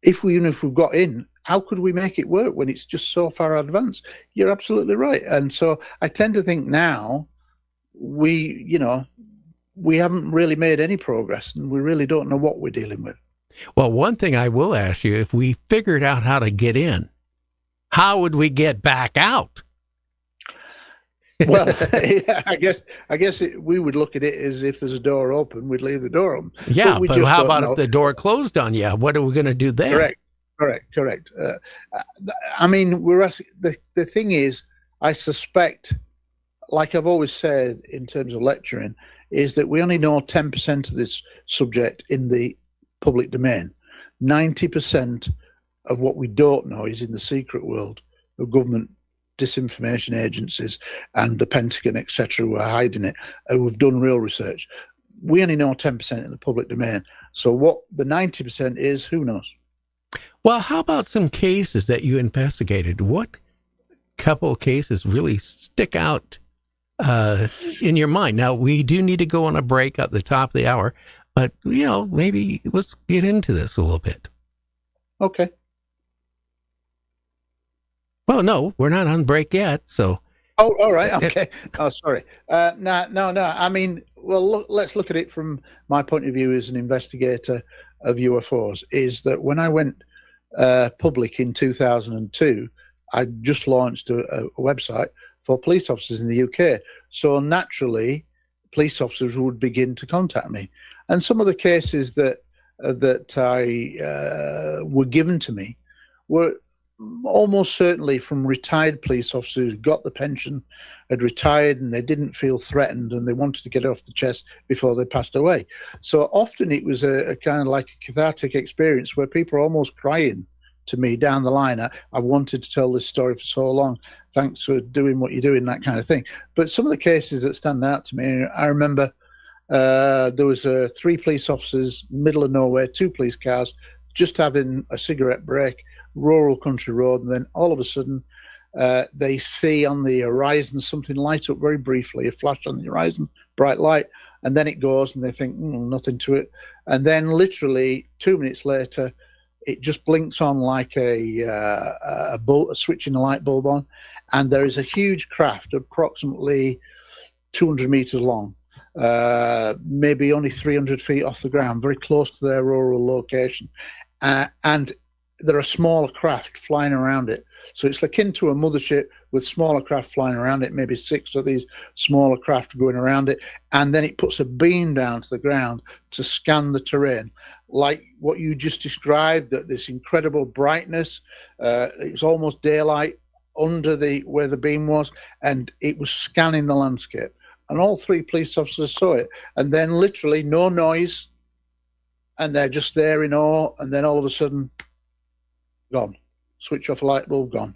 If we've got in, how could we make it work when it's just so far advanced? You're absolutely right. And so I tend to think now we haven't really made any progress, and we really don't know what we're dealing with. Well, one thing I will ask you, if we figured out how to get in, how would we get back out? Well, yeah, I guess we would look at it as if there's a door open, we'd leave the door open. Yeah, we but just how don't about know. if the door closed on you? What are we going to do then? Correct. I mean, the thing is, I suspect, like I've always said in terms of lecturing, is that we only know 10% of this subject in the public domain. 90% of what we don't know is in the secret world of government disinformation agencies and the Pentagon, etc., who are hiding it, who've done real research. We only know 10% in the public domain. So what the 90% is, who knows? Well, how about some cases that you investigated? What couple of cases really stick out in your mind? Now, we do need to go on a break at the top of the hour, but, maybe let's get into this a little bit. Okay. Well, no, we're not on break yet, so. Oh, all right. Okay. Oh, sorry. No. I mean, well, let's look at it from my point of view as an investigator of UFOs. Is that when I went public in 2002, I just launched a website for police officers in the UK. So naturally, police officers would begin to contact me, and some of the cases that I were given to me were almost certainly from retired police officers who got the pension, had retired, and they didn't feel threatened and they wanted to get it off the chest before they passed away. So often it was a kind of like a cathartic experience where people are almost crying to me down the line. I wanted to tell this story for so long. Thanks for doing what you're doing, that kind of thing. But some of the cases that stand out to me, I remember there was 3 police officers, middle of nowhere, 2 police cars, just having a cigarette break, rural country road, and then all of a sudden they see on the horizon something light up very briefly, a flash on the horizon, bright light, and then it goes and they think nothing to it, and then literally 2 minutes later it just blinks on like a switch in a light bulb on, and there is a huge craft approximately 200 meters long, maybe only 300 feet off the ground, very close to their rural location, and there are smaller craft flying around it. So it's akin to a mothership with smaller craft flying around it, maybe 6 of these smaller craft going around it. And then it puts a beam down to the ground to scan the terrain. Like what you just described, that this incredible brightness, it was almost daylight under where the beam was, and it was scanning the landscape. And all 3 police officers saw it. And then literally no noise, and they're just there in awe, and then all of a sudden, gone. Switch off a light bulb, gone.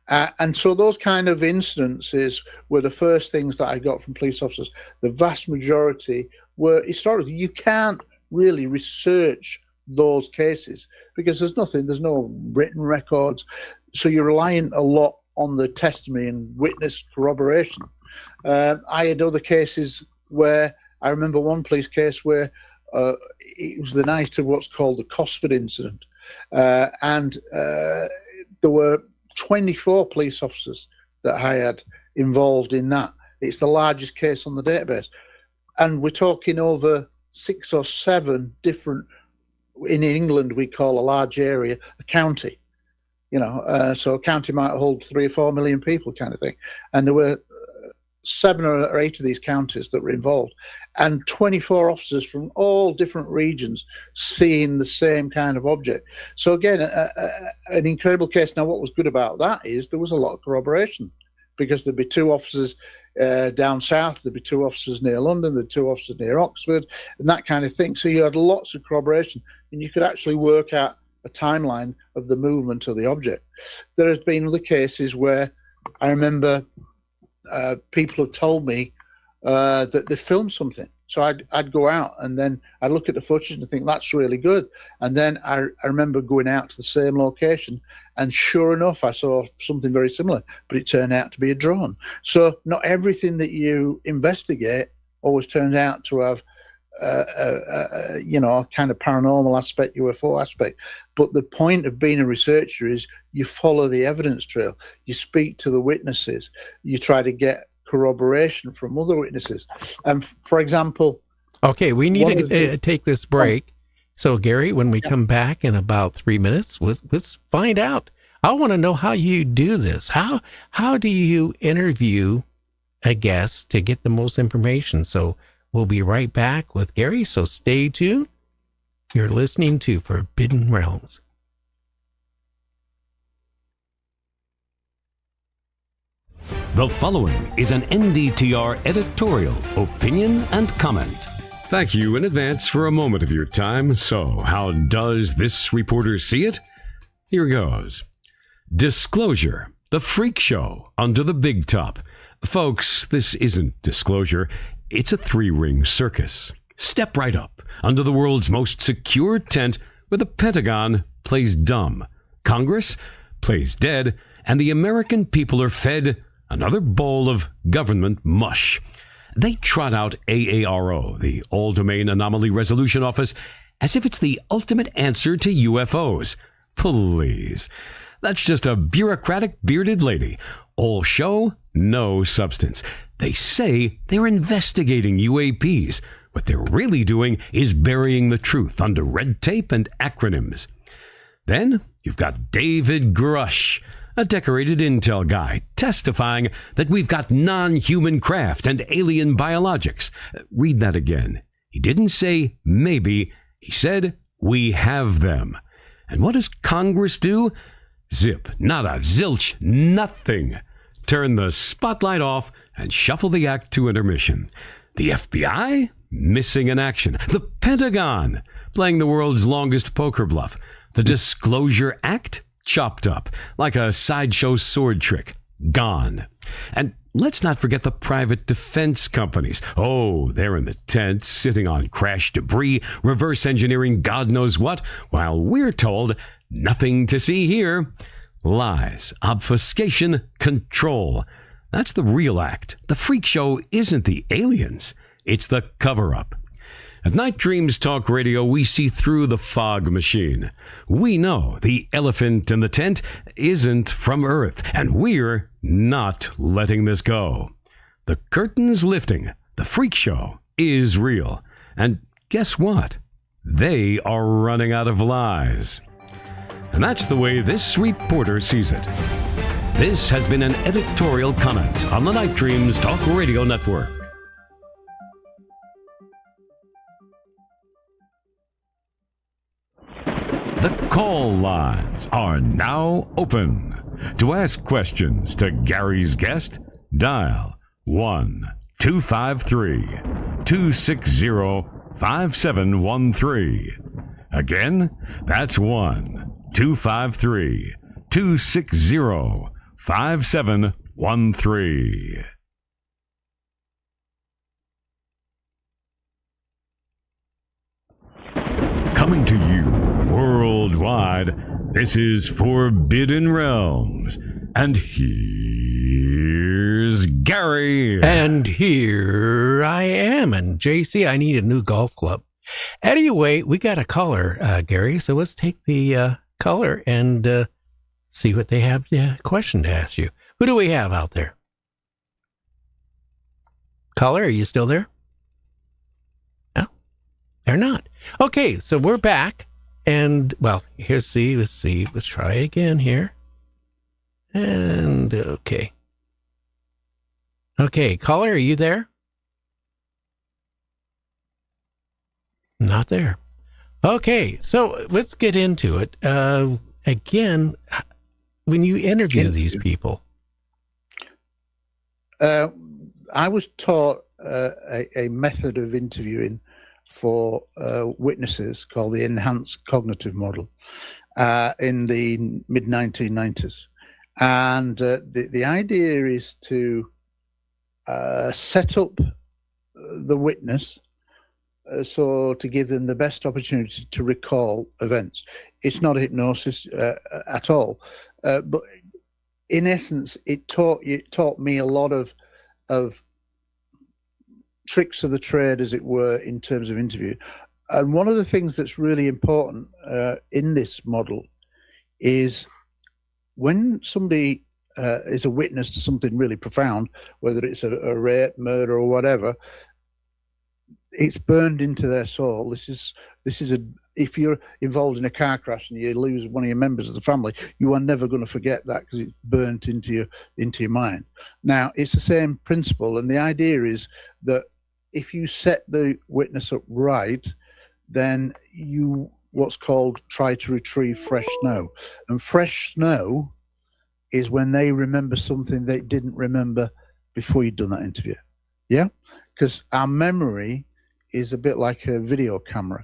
And so those kind of incidences were the first things that I got from police officers. The vast majority were historically. You can't really research those cases because there's no written records. So you're relying a lot on the testimony and witness corroboration. I had other cases where I remember one police case where it was the night of what's called the Cosford incident. And there were 24 police officers that I had involved in that. It's the largest case on the database. And we're talking over 6 or 7 different, in England we call a large area a county. So a county might hold 3 or 4 million people kind of thing. And there were 7 or 8 of these counties that were involved, and 24 officers from all different regions seeing the same kind of object. So again, an incredible case. Now, what was good about that is there was a lot of corroboration, because there'd be 2 officers down south, there'd be 2 officers near London, there'd be 2 officers near Oxford, and that kind of thing. So you had lots of corroboration, and you could actually work out a timeline of the movement of the object. There has been other cases where I remember people have told me that they filmed something. So I'd go out and then I'd look at the footage and think that's really good. And then I remember going out to the same location, and sure enough, I saw something very similar, but it turned out to be a drone. So not everything that you investigate always turns out to have a kind of paranormal aspect, UFO aspect. But the point of being a researcher is you follow the evidence trail, you speak to the witnesses, you try to get corroboration from other witnesses. And for example, okay, we need to take this break. So Gary, when we come back in about 3 minutes, let's find out. I want to know how you do this. How do you interview a guest to get the most information. So we'll be right back with Gary, so stay tuned. You're listening to Forbidden Realms. The following is an NDTR editorial, opinion, and comment. Thank you in advance for a moment of your time. So, how does this reporter see it? Here goes. Disclosure. The freak show under the big top. Folks, this isn't disclosure. It's a three-ring circus. Step right up under the world's most secure tent where the Pentagon plays dumb, Congress plays dead, and the American people are fed another bowl of government mush. They trot out AARO, the All-Domain Anomaly Resolution Office, as if it's the ultimate answer to UFOs. Please. That's just a bureaucratic bearded lady. All show, no substance. They say they're investigating UAPs. What they're really doing is burying the truth under red tape and acronyms. Then you've got David Grush, a decorated intel guy, testifying that we've got non-human craft and alien biologics. Read that again. He didn't say maybe. He said we have them. And what does Congress do? Zip, nada, zilch, nothing. Turn the spotlight off and shuffle the act to intermission. The FBI? Missing in action. The Pentagon? Playing the world's longest poker bluff. The Disclosure Act? Chopped up like a sideshow sword trick. Gone. And let's not forget the private defense companies. Oh, they're in the tent, sitting on crashed debris, reverse engineering God knows what, while we're told nothing to see here. Lies, obfuscation, control. That's the real act. The freak show isn't the aliens. It's the cover-up. At Night Dreams Talk Radio, we see through the fog machine. We know the elephant in the tent isn't from Earth, and we're not letting this go. The curtain's lifting. The freak show is real. And guess what? They are running out of lies. And that's the way this reporter sees it. This has been an editorial comment on the Night Dreams Talk Radio Network. The call lines are now open. To ask questions to Gary's guest, dial 1-253-260-5713. Again, that's 1-253-260-5713. Coming to you worldwide, this is Forbidden Realms. And here's Gary. And here I am. And JC, I need a new golf club. Anyway, we got a caller, Gary. So let's take the caller and see what they have question to ask you. Who do we have out there? Caller, are you still there? No, they're not. Okay, so we're back. And, well, let's try again here. And, okay. Okay, caller, are you there? Not there. Okay, so let's get into it. Again, when you interview these people. I was taught a method of interviewing for witnesses called the enhanced cognitive model in the mid-1990s. And the idea is to set up the witness so to give them the best opportunity to recall events. It's not hypnosis at all, but in essence, it taught me a lot of tricks of the trade, as it were, in terms of interview. And one of the things that's really important in this model is when somebody is a witness to something really profound, whether it's a rape, murder, or whatever, it's burned into their soul. This is if you're involved in a car crash and you lose one of your members of the family, you are never going to forget that because it's burnt into your mind. Now, it's the same principle, and the idea is that if you set the witness up right, then you what's called try to retrieve fresh snow. And fresh snow is when they remember something they didn't remember before you'd done that interview. Yeah? Because our memory is a bit like a video camera.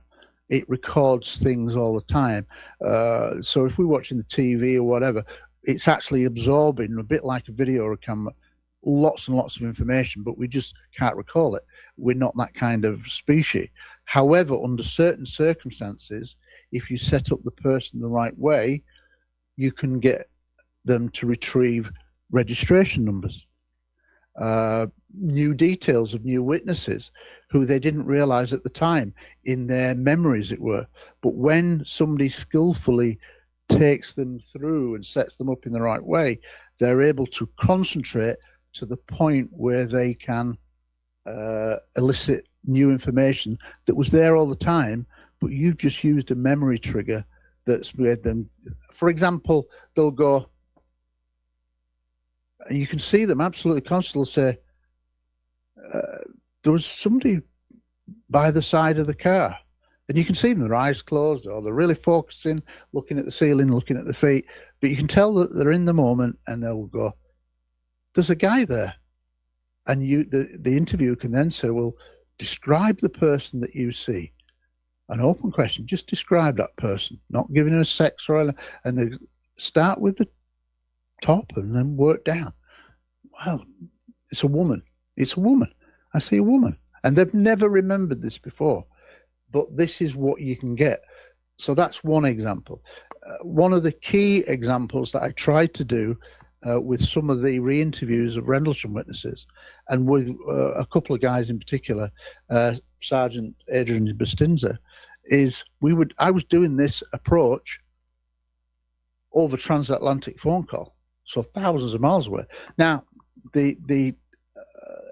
It records things all the time. So if we're watching the TV or whatever, it's actually absorbing, a bit like a video camera, lots and lots of information, but we just can't recall it. We're not that kind of species. However, under certain circumstances, if you set up the person the right way, you can get them to retrieve registration numbers, new details of new witnesses who they didn't realize at the time in their memories, it were. But when somebody skillfully takes them through and sets them up in the right way, they're able to concentrate to the point where they can elicit new information that was there all the time, but you've just used a memory trigger that's made them. For example, they'll go, and you can see them absolutely constantly say, there was somebody by the side of the car. And you can see them, their eyes closed, or they're really focusing, looking at the ceiling, looking at the feet. But you can tell that they're in the moment, and they'll go, there's a guy there. And the interviewer can then say, well, describe the person that you see. An open question, just describe that person, not giving a sex or anything. And they start with the top and then work down. Well, it's a woman. It's a woman. I see a woman. And they've never remembered this before. But this is what you can get. So that's one example. One of the key examples that I tried to do with some of the re-interviews of Rendlesham witnesses, and with a couple of guys in particular, Sergeant Adrian Bustinza, is I was doing this approach over transatlantic phone call, so thousands of miles away. Now, the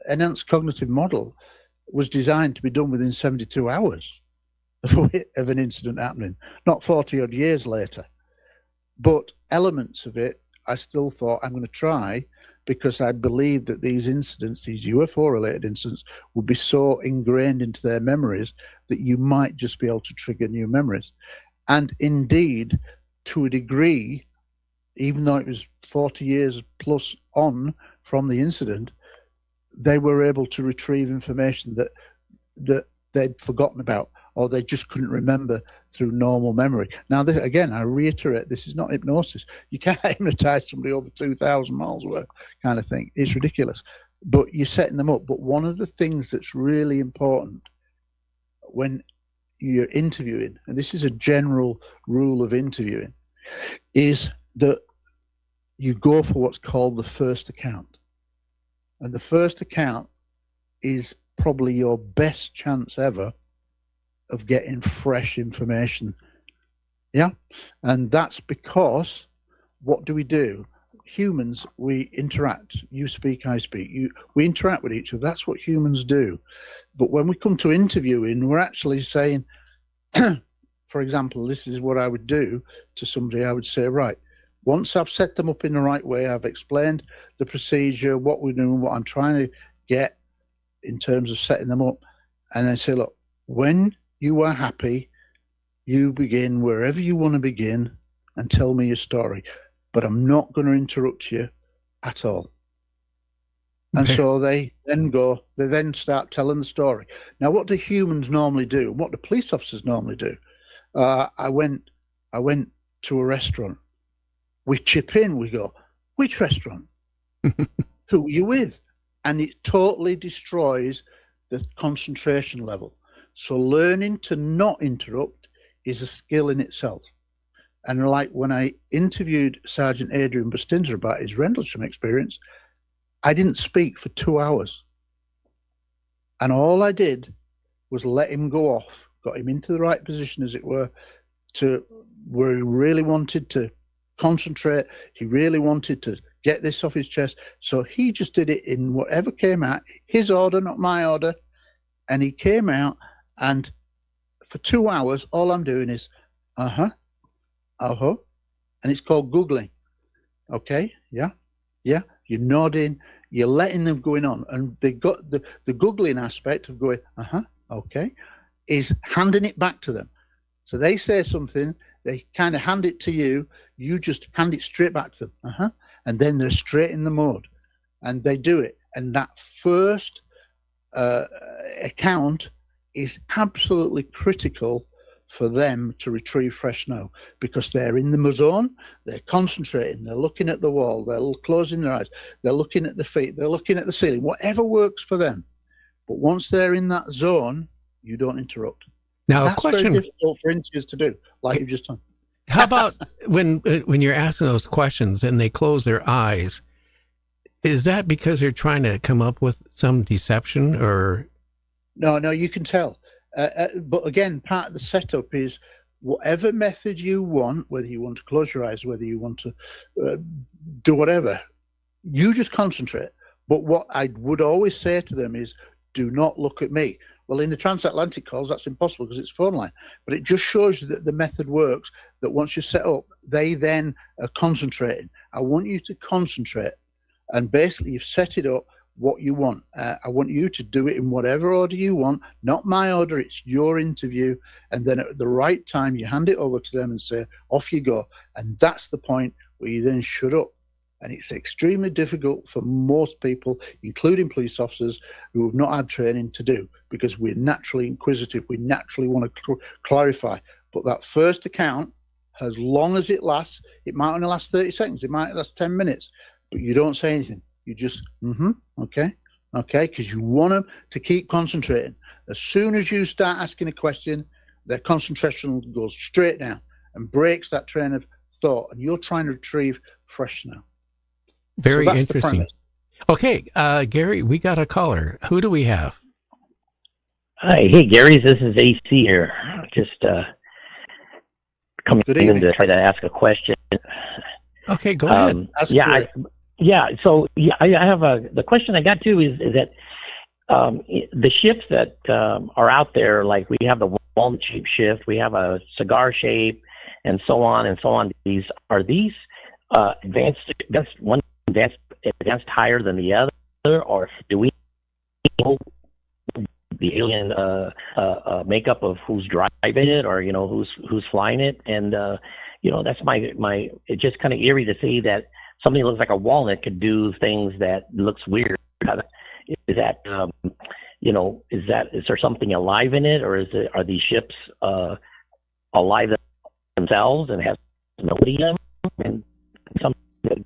enhanced cognitive model was designed to be done within 72 hours of an incident happening, not 40 odd years later. But elements of it, I still thought I'm going to try, because I believe that these incidents, these UFO-related incidents, would be so ingrained into their memories that you might just be able to trigger new memories. And indeed, to a degree, even though it was 40 years plus on from the incident, they were able to retrieve information that they'd forgotten about, or they just couldn't remember through normal memory. Now, again, I reiterate, this is not hypnosis. You can't hypnotize somebody over 2,000 miles away, kind of thing. It's ridiculous. But you're setting them up. But one of the things that's really important when you're interviewing, and this is a general rule of interviewing, is that you go for what's called the first account. And the first account is probably your best chance ever of getting fresh information. Yeah? And that's because, what do? Humans, we interact. You speak, I speak. We interact with each other. That's what humans do. But when we come to interviewing, we're actually saying, for example, this is what I would do to somebody. I would say, right, once I've set them up in the right way, I've explained the procedure, what we're doing, what I'm trying to get in terms of setting them up, and then say, look, when you are happy, you begin wherever you want to begin and tell me your story. But I'm not going to interrupt you at all. And so they then start telling the story. Now, what do humans normally do? What do police officers normally do? I went to a restaurant. We chip in, we go, which restaurant? Who are you with? And it totally destroys the concentration level. So learning to not interrupt is a skill in itself. And like when I interviewed Sergeant Adrian Bustinza about his Rendlesham experience, I didn't speak for 2 hours. And all I did was let him go off, got him into the right position, as it were, to where he really wanted to concentrate. He really wanted to get this off his chest. So he just did it in whatever came out, his order, not my order. And he came out, and for 2 hours, all I'm doing is, and it's called Googling. Okay, yeah, you're nodding, you're letting them going on, and they got the Googling aspect of going, okay, is handing it back to them. So they say something, they kind of hand it to you, you just hand it straight back to them, and then they're straight in the mode, and they do it. And that first account is absolutely critical for them to retrieve fresh snow, because they're in the zone, they're concentrating, they're looking at the wall, they're closing their eyes, they're looking at the feet, they're looking at the ceiling, whatever works for them. But once they're in that zone, you don't interrupt. Now, that's a question, very difficult for interviewers to do, like you've just done. how about when you're asking those questions and they close their eyes? Is that because they're trying to come up with some deception, or? No, you can tell. But again, part of the setup is whatever method you want, whether you want to close your eyes, whether you want to do whatever, you just concentrate. But what I would always say to them is, do not look at me. Well, in the transatlantic calls, that's impossible because it's phone line. But it just shows you that the method works, that once you're set up, they then are concentrating. I want you to concentrate. And basically, you've set it up what you want. I want you to do it in whatever order you want, not my order, it's your interview. And then at the right time, you hand it over to them and say, off you go. And that's the point where you then shut up. And it's extremely difficult for most people, including police officers, who have not had training to do, because we're naturally inquisitive. We naturally want to clarify. But that first account, as long as it lasts, it might only last 30 seconds, it might last 10 minutes, but you don't say anything. You just, okay, because you want them to keep concentrating. As soon as you start asking a question, their concentration goes straight down and breaks that train of thought, and you're trying to retrieve fresh snow. Very interesting. Okay, Gary, we got a caller. Who do we have? Hi, hey, Gary, this is AC here. Just coming in to try to ask a question. Okay, go ahead. I have the question I got too is that the ships that are out there, like we have the walnut shape shift, we have a cigar shape, and so on and so on. Are these advanced? That's one advanced higher than the other, or do we know the alien makeup of who's driving it, or who's flying it? And that's my. It's just kind of eerie to see that something that looks like a walnut could do things that looks weird. Is that is there something alive in it, or are these ships alive themselves and have nobody in them? And something that,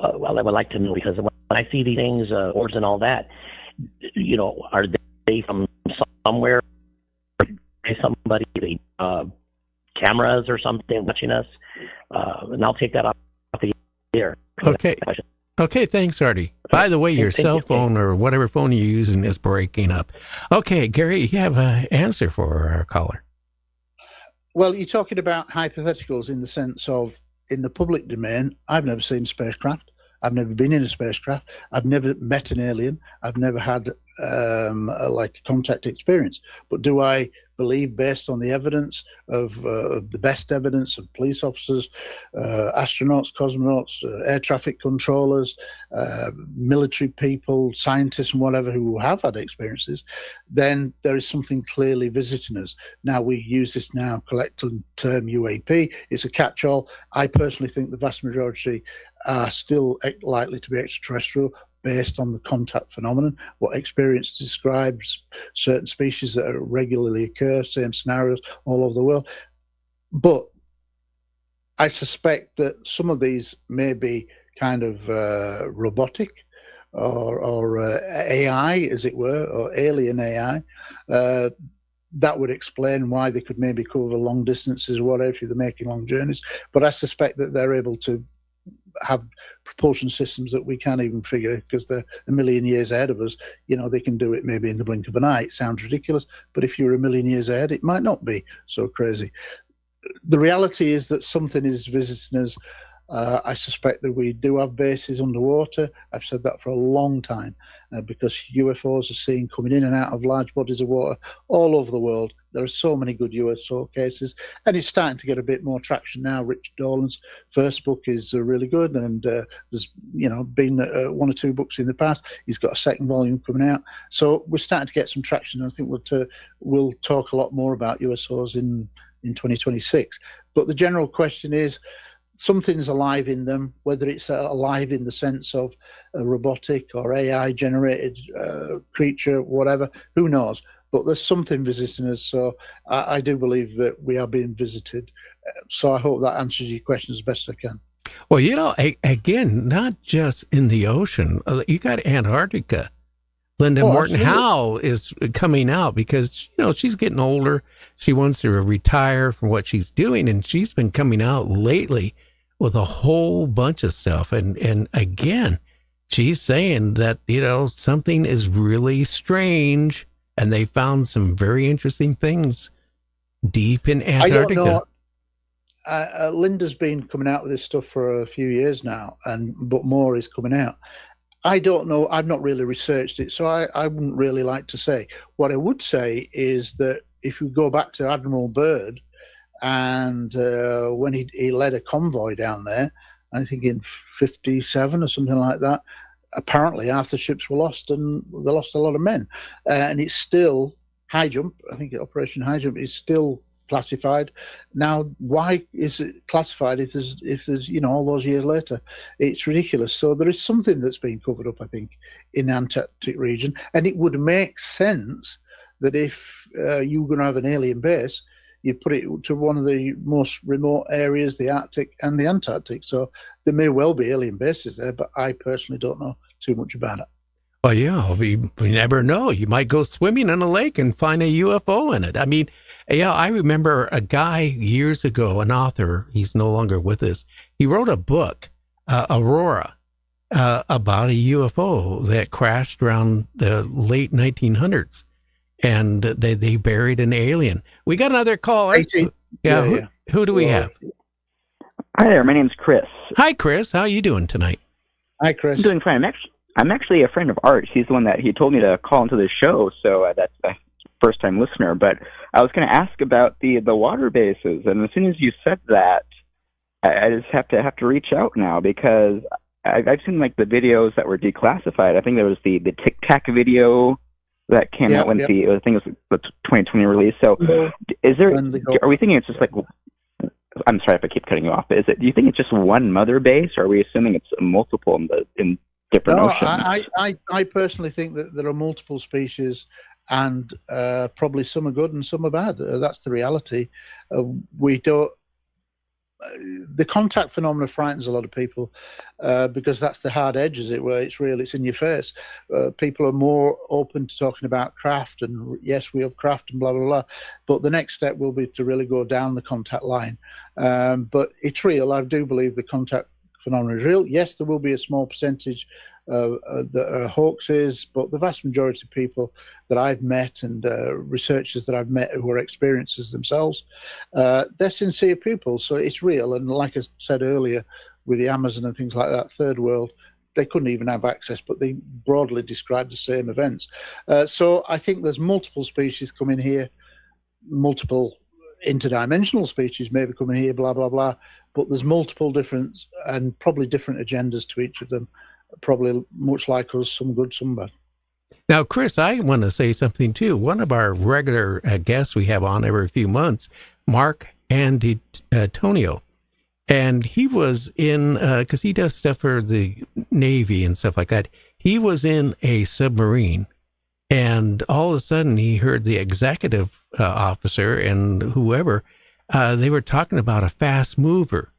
I would like to know, because when I see these things, orbs and all that, are they from somewhere? Somebody, cameras or something watching us? And I'll take that off the air. Okay, thanks, Artie. By the way, your cell phone or whatever phone you're using is breaking up. Okay, Gary, you have an answer for our caller. Well, you're talking about hypotheticals in the sense of, in the public domain, I've never seen a spacecraft. I've never been in a spacecraft. I've never met an alien. I've never had a contact experience. But do I believe, based on the evidence of the best evidence of police officers, astronauts, cosmonauts, air traffic controllers, military people, scientists and whatever who have had experiences, then there is something clearly visiting us. Now, we use this now collective term UAP. It's a catch-all. I personally think the vast majority are still likely to be extraterrestrial, based on the contact phenomenon, what experience describes certain species that regularly occur, same scenarios all over the world. But I suspect that some of these may be kind of robotic or AI, as it were, or alien AI. That would explain why they could maybe cover long distances or whatever if they're making long journeys. But I suspect that they're able to have propulsion systems that we can't even figure, because they're a million years ahead of us. They can do it maybe in the blink of an eye. It sounds ridiculous, but if you're a million years ahead, it might not be so crazy. The reality is that something is visiting us. I suspect that we do have bases underwater. I've said that for a long time because UFOs are seen coming in and out of large bodies of water all over the world. There are so many good UFO cases, and it's starting to get a bit more traction now. Richard Dolan's first book is really good, and there's been one or two books in the past. He's got a second volume coming out, so we're starting to get some traction. I think we'll talk a lot more about UFOs in 2026. But the general question is, something's alive in them, whether it's alive in the sense of a robotic or AI generated creature, whatever, who knows? But there's something visiting us, so I do believe that we are being visited. So I hope that answers your question as best I can. Well, again, not just in the ocean. You got Antarctica. Linda Morton Howe is coming out because, she's getting older. She wants to retire from what she's doing, and she's been coming out lately with a whole bunch of stuff. And again, she's saying that, something is really strange, and they found some very interesting things deep in Antarctica. I don't know. Linda's been coming out with this stuff for a few years now, but more is coming out. I don't know. I've not really researched it, so I wouldn't really like to say. What I would say is that if you go back to Admiral Byrd, and when he led a convoy down there, I think in 57 or something like that, apparently half the ships were lost, and they lost a lot of men. And it's still high jump. I think Operation High Jump is still classified. Now, why is it classified if there's all those years later? It's ridiculous. So there is something that's being covered up, I think, in the Antarctic region, and it would make sense that if you were going to have an alien base, you put it to one of the most remote areas, the Arctic and the Antarctic. So there may well be alien bases there, but I personally don't know too much about it. Well, yeah, we never know. You might go swimming in a lake and find a UFO in it. I mean, yeah, I remember a guy years ago, an author, he's no longer with us. He wrote a book, Aurora, about a UFO that crashed around the late 1900s. And they buried an alien. We got another caller. Yeah. Who do we have? Hi there. My name's Chris. Hi, Chris. How are you doing tonight? Hi, Chris. I'm doing fine. I'm actually a friend of Art's. He's the one that he told me to call into the show, so that's a first-time listener. But I was going to ask about the water bases, and as soon as you said that, I just have to reach out now because I've seen the videos that were declassified. I think there was the Tic Tac video that came out when I think it was the 2020 release. So, is there? Are we thinking it's just I'm sorry if I keep cutting you off. But do you think it's just one mother base, or are we assuming it's multiple in different oceans? I personally think that there are multiple species, and probably some are good and some are bad. That's the reality. We don't. The contact phenomena frightens a lot of people because that's the hard edge, as it were. It's real. It's in your face. People are more open to talking about craft, and yes, we have craft and blah, blah, blah. But the next step will be to really go down the contact line. But it's real. I do believe the contact phenomena is real. Yes, there will be a small percentage that are hoaxes, but the vast majority of people that I've met and researchers that I've met who are experiencers themselves, they're sincere people, so it's real. And like I said earlier, with the Amazon and things like that, third world, they couldn't even have access, but they broadly describe the same events. So I think there's multiple species coming here, multiple interdimensional species maybe coming here, blah, blah, blah, but there's multiple different and probably different agendas to each of them. Probably much like us, some good, some bad. Now, Chris, I want to say something too. One of our regular guests we have on every few months, Mark Antonio, and he was in, because he does stuff for the Navy and stuff like that. He was in a submarine, and all of a sudden he heard the executive officer and whoever, they were talking about a fast mover.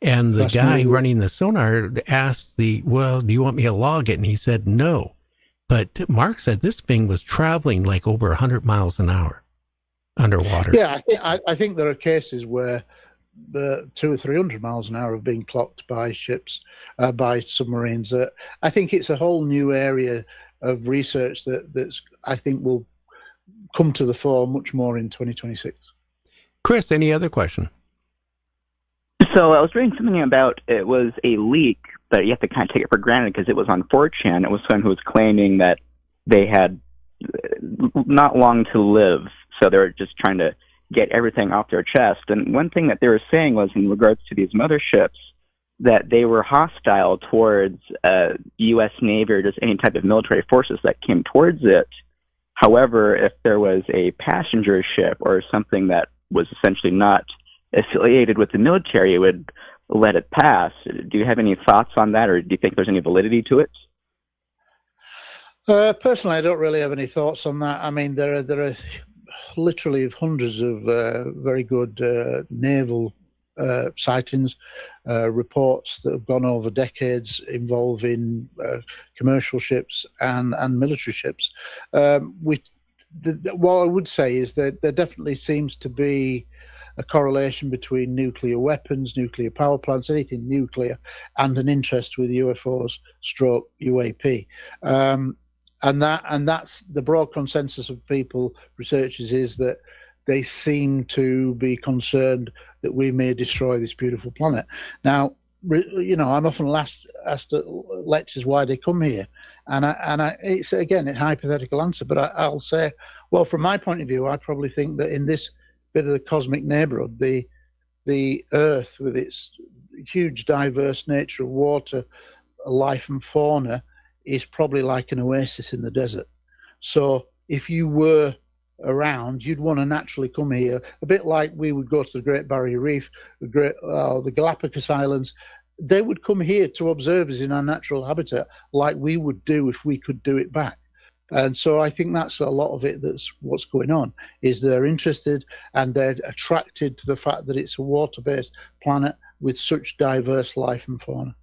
And the guy running the sonar asked do you want me to log it? And he said no. But Mark said this thing was traveling like over 100 miles an hour underwater. Yeah, I think there are cases where 200 or 300 miles an hour have been clocked by ships, by submarines. I think it's a whole new area of research that's I think will come to the fore much more in 2026. Chris, any other question? So I was reading something about it was a leak, but you have to kind of take it for granted because it was on 4chan. It was someone who was claiming that they had not long to live, so they were just trying to get everything off their chest. And one thing that they were saying was in regards to these motherships, that they were hostile towards U.S. Navy or just any type of military forces that came towards it. However, if there was a passenger ship or something that was essentially not affiliated with the military, it would let it pass. Do you have any thoughts on that, or do you think there's any validity to it? Personally, I don't really have any thoughts on that. I mean, there are literally hundreds of very good naval sightings, reports that have gone over decades involving commercial ships and military ships. What I would say is that there definitely seems to be a correlation between nuclear weapons, nuclear power plants, anything nuclear, and an interest with UFOs stroke UAP. And that's the broad consensus of people, researchers, is that they seem to be concerned that we may destroy this beautiful planet. Now, I'm often asked at lectures why they come here, and it's again a hypothetical answer, but I'll say, well, from my point of view, I probably think that in this bit of the cosmic neighborhood, the Earth with its huge diverse nature of water, life and fauna, is probably like an oasis in the desert. So if you were around, you'd want to naturally come here, a bit like we would go to the Great Barrier Reef, the Galapagos Islands. They would come here to observe us in our natural habitat like we would do if we could do it back. And so I think that's a lot of it. That's what's going on, is they're interested and they're attracted to the fact that it's a water-based planet with such diverse life and fauna.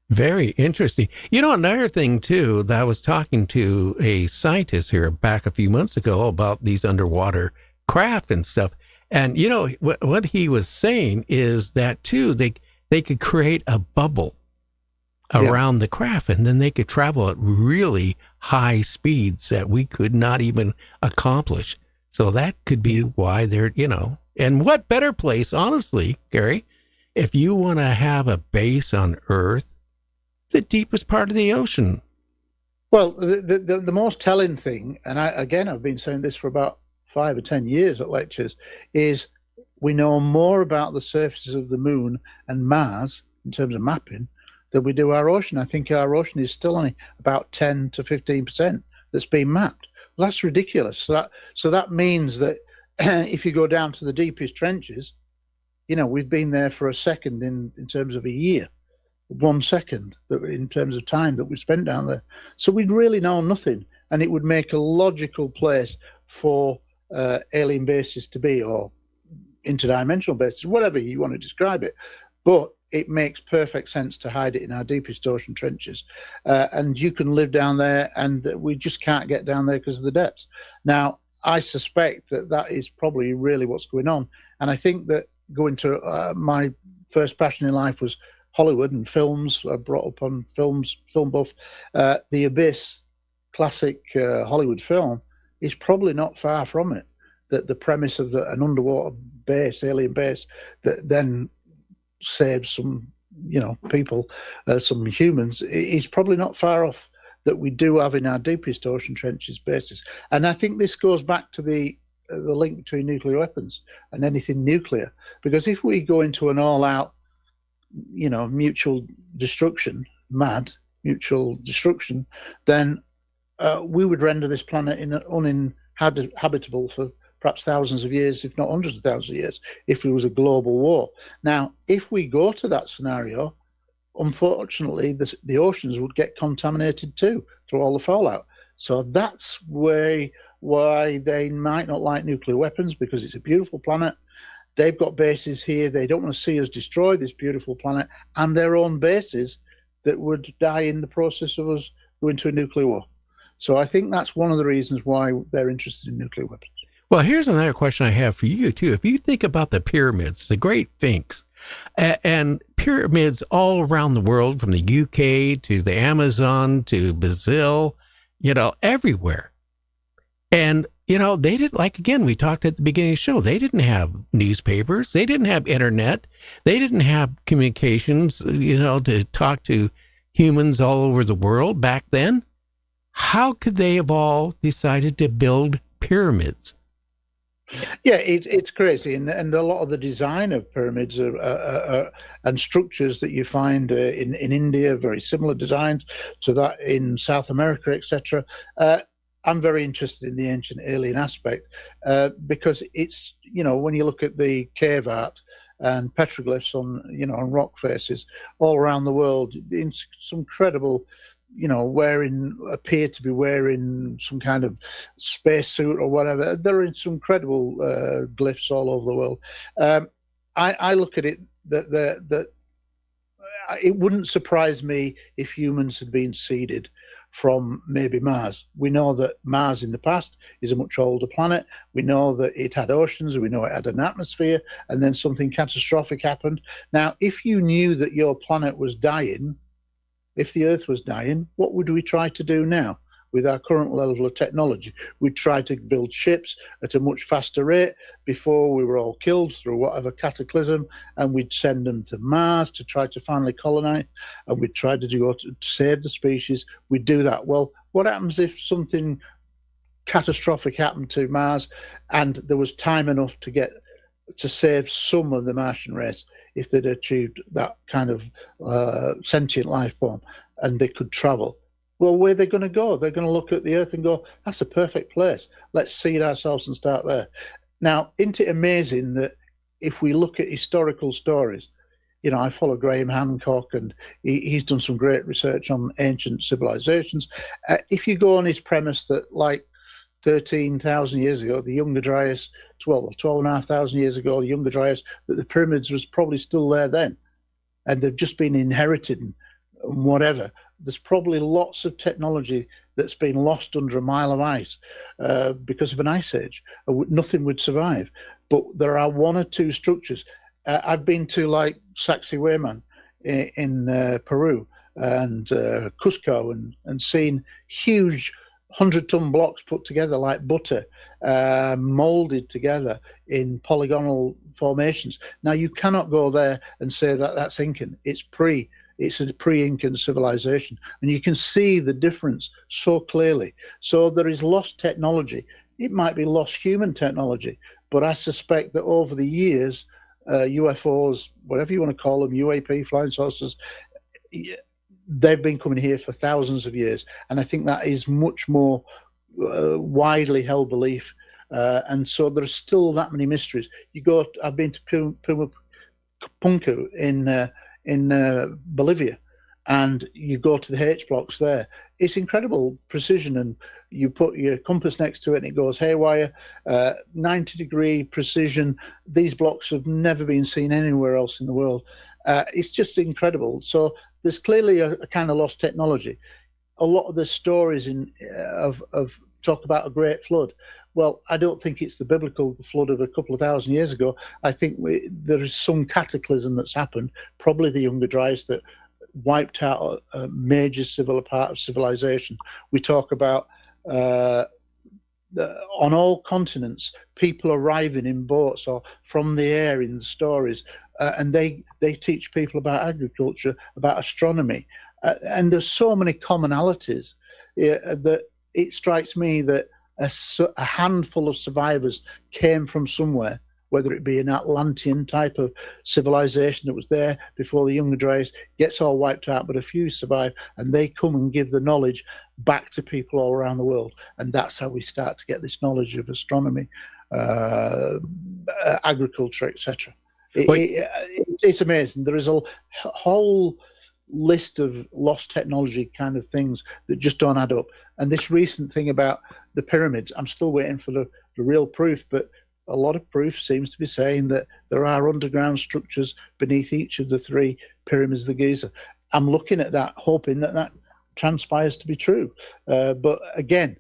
Very interesting. Another thing, too, that I was talking to a scientist here back a few months ago about these underwater craft and stuff. And, what he was saying is that, too, they could create a bubble around the craft, and then they could travel at really high speeds that we could not even accomplish. So that could be why they're, and what better place, honestly, Gary, if you want to have a base on Earth, the deepest part of the ocean. Well, the most telling thing, and I've been saying this for about 5 or 10 years at lectures, is we know more about the surfaces of the moon and Mars in terms of mapping than we do our ocean. I think our ocean is still only about 10 to 15% that's been mapped. Well, that's ridiculous. So that means that if you go down to the deepest trenches, we've been there for a second in terms of a year. 1 second that in terms of time that we spent down there. So we'd really know nothing, and it would make a logical place for alien bases to be, or interdimensional bases, whatever you want to describe it. But it makes perfect sense to hide it in our deepest ocean trenches. And you can live down there, and we just can't get down there because of the depths. Now, I suspect that is probably really what's going on. And I think that going to my first passion in life was Hollywood and films. I brought up on films, film buff. The Abyss, classic Hollywood film, is probably not far from it. That the premise of an underwater base, alien base, that then saves some, people, some humans, is probably not far off. That we do have in our deepest ocean trenches bases. And I think this goes back to the link between nuclear weapons and anything nuclear. Because if we go into an all-out mutual destruction, mutual destruction, then we would render this planet uninhabitable for perhaps thousands of years, if not hundreds of thousands of years, if it was a global war. Now, if we go to that scenario, unfortunately, the oceans would get contaminated too through all the fallout. So that's why they might not like nuclear weapons, because it's a beautiful planet. They've got bases here. They don't want to see us destroy this beautiful planet and their own bases that would die in the process of us going to a nuclear war. So I think that's one of the reasons why they're interested in nuclear weapons. Well, here's another question I have for you, too. If you think about the pyramids, the Great Sphinx, and pyramids all around the world, from the UK to the Amazon to Brazil, everywhere. And they didn't, like, again, we talked at the beginning of the show, they didn't have newspapers. They didn't have internet. They didn't have communications, to talk to humans all over the world back then. How could they have all decided to build pyramids? Yeah, it's crazy, and a lot of the design of pyramids and structures that you find in India, very similar designs to that in South America, etc. I'm very interested in the ancient alien aspect because it's, when you look at the cave art and petroglyphs on rock faces all around the world, it's some incredible, appear to be wearing some kind of spacesuit or whatever. There are some incredible glyphs all over the world. I look at it that it wouldn't surprise me if humans had been seeded from maybe Mars. We know that Mars in the past is a much older planet. We know that it had oceans. We know it had an atmosphere, and then something catastrophic happened. Now, if you knew that your planet was dying, if the Earth was dying, what would we try to do now? With our current level of technology, we'd try to build ships at a much faster rate before we were all killed through whatever cataclysm, and we'd send them to Mars to try to finally colonize, and we'd try to save the species. We'd do that. Well, what happens if something catastrophic happened to Mars and there was time enough to save some of the Martian race, if they'd achieved that kind of sentient life form and they could travel? Well, where are they going to go? They're going to look at the Earth and go, that's a perfect place. Let's seed ourselves and start there. Now, isn't it amazing that if we look at historical stories, I follow Graham Hancock, and he's done some great research on ancient civilizations. If you go on his premise that, like 13,000 years ago, the Younger Dryas, 12,500 years ago, the Younger Dryas, that the pyramids was probably still there then, and they've just been inherited and whatever. There's probably lots of technology that's been lost under a mile of ice because of an ice age. Nothing would survive. But there are one or two structures. I've been to, like, Sacsayhuaman in Peru and Cusco and seen huge 100-ton blocks put together like butter, molded together in polygonal formations. Now, you cannot go there and say that that's Incan. It's a pre-Incan civilization, and you can see the difference so clearly. So there is lost technology. It might be lost human technology, but I suspect that over the years, UFOs, whatever you want to call them, UAP, flying saucers, they've been coming here for thousands of years, and I think that is much more widely held belief. And so there are still that many mysteries. I've been to Pumapunku in Bolivia, and you go to the H blocks there. It's incredible precision, and you put your compass next to it and it goes haywire, 90-degree precision. These blocks have never been seen anywhere else in the world. It's just incredible. So there's clearly a kind of lost technology. A lot of the stories of talk about a great flood. Well, I don't think it's the biblical flood of a couple of thousand years ago. I think there is some cataclysm that's happened, probably the Younger Dryas, that wiped out a major part of civilization. We talk about on all continents, people arriving in boats or from the air in the stories, and they teach people about agriculture, about astronomy, and there's so many commonalities that it strikes me that a handful of survivors came from somewhere, whether it be an Atlantean type of civilization that was there before the Younger Dryas gets all wiped out, but a few survive, and they come and give the knowledge back to people all around the world. And that's how we start to get this knowledge of astronomy, agriculture, etc. It's amazing. There is a whole list of lost technology kind of things that just don't add up. And this recent thing about the pyramids, I'm still waiting for the real proof, but a lot of proof seems to be saying that there are underground structures beneath each of the three pyramids of the Giza. I'm looking at that, hoping that transpires to be true. But again,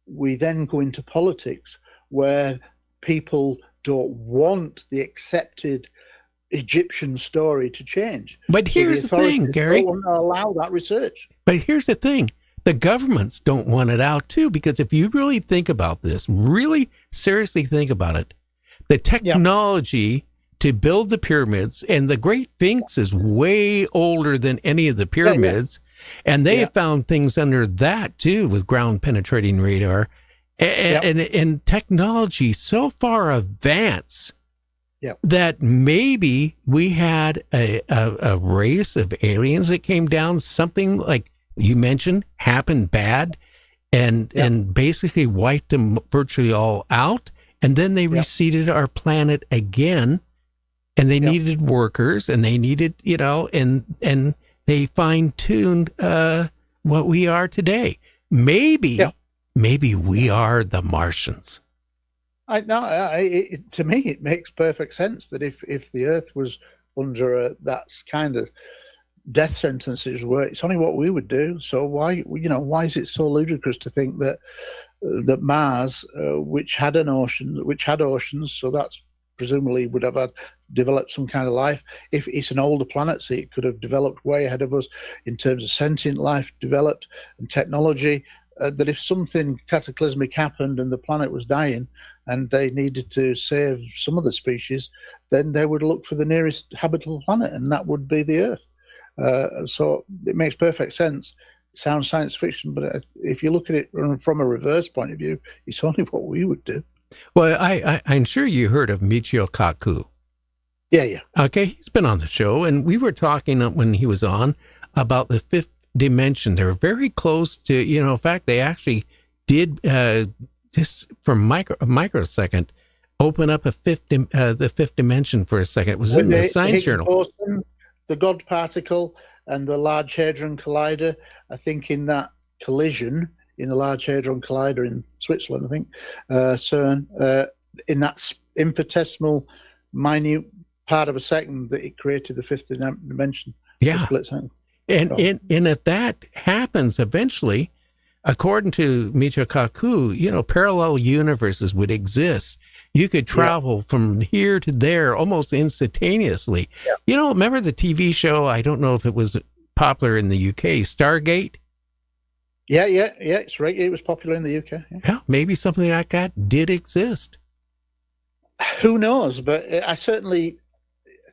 we then go into politics where people don't want the accepted Egyptian story to change. But here's the thing, Gary. Don't allow that research. But here's the thing. the governments don't want it out too, because if you really think about this, really seriously think about it, the technology to build the pyramids, and the Great Sphinx is way older than any of the pyramids, and they have found things under that too with ground penetrating radar, and technology so far advanced that maybe we had a race of aliens that came down, something like you mentioned happened bad, and basically wiped them virtually all out, and then they reseeded our planet again, and they needed workers, and they needed, and they fine-tuned what we are today. Maybe we are the Martians. To me, it makes perfect sense that if the Earth was under that kind of death sentences, where it's only what we would do. So why is it so ludicrous to think that Mars, which had oceans, so that's presumably would have developed some kind of life. If it's an older planet, so it could have developed way ahead of us in terms of sentient life developed and technology. That if something cataclysmic happened and the planet was dying and they needed to save some of the species, then they would look for the nearest habitable planet, and that would be the Earth. So it makes perfect sense. It sounds science fiction, but if you look at it from a reverse point of view, it's only what we would do. Well, I'm sure you heard of Michio Kaku. Yeah. Okay, he's been on the show, and we were talking when he was on about the fifth dimension. They're very close to, in fact, they actually did just for a microsecond open up the fifth dimension for a second. It was in the Science Journal. Boson, the God particle and the Large Hadron Collider. I think in that collision in the Large Hadron Collider in Switzerland, I think, CERN, in that infinitesimal, minute part of a second that it created the fifth dimension. Yeah. Split second. And if that happens eventually, according to Michio Kaku, parallel universes would exist. You could travel from here to there almost instantaneously. Yeah. Remember the TV show, I don't know if it was popular in the UK, Stargate? Yeah, it's right. It was popular in the UK. Yeah, maybe something like that did exist. Who knows? But I certainly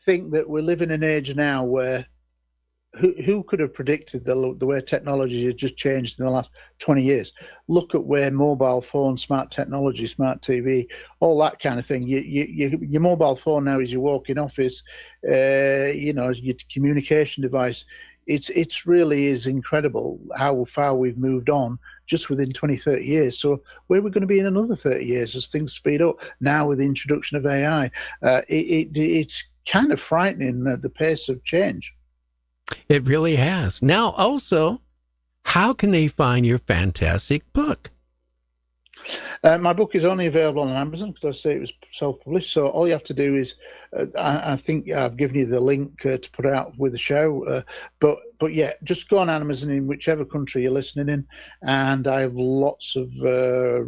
think that we live in an age now where who could have predicted the way technology has just changed in the last 20 years? Look at where mobile phone, smart technology, smart TV, all that kind of thing. Your mobile phone now is your walk-in office, your communication device. It's really is incredible how far we've moved on just within 20, 30 years. So where we're going to be in another 30 years as things speed up now with the introduction of AI. It's kind of frightening the pace of change. It really has. Now, also, how can they find your fantastic book? My book is only available on Amazon because I say it was self-published. So all you have to do is, I think I've given you the link to put out with the show. But yeah, just go on Amazon in whichever country you're listening in. And I have lots of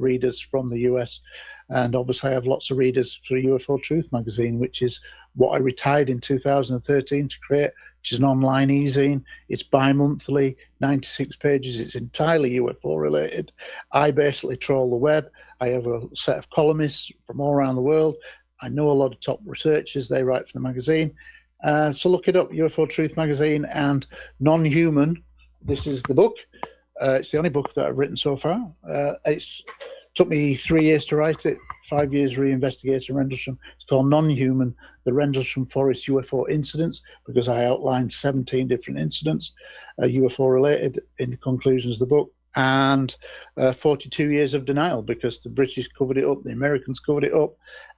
readers from the US. And obviously I have lots of readers for UFO Truth magazine, which is what I retired in 2013 to create, which is an online e-zine. It's bi-monthly, 96 pages. It's entirely UFO related. I basically troll the web. I have a set of columnists from all around the world. I know a lot of top researchers. They write for the magazine. So look it up, UFO Truth magazine and Non-Human. This is the book. It's the only book that I've written so far. It's took me 3 years to write it, 5 years reinvestigating Rendlesham. It's called Non-Human, the Rendlesham Forest UFO Incidents, because I outlined 17 different incidents, UFO related, in the conclusions of the book, and 42 years of denial, because the British covered it up, the Americans covered it up,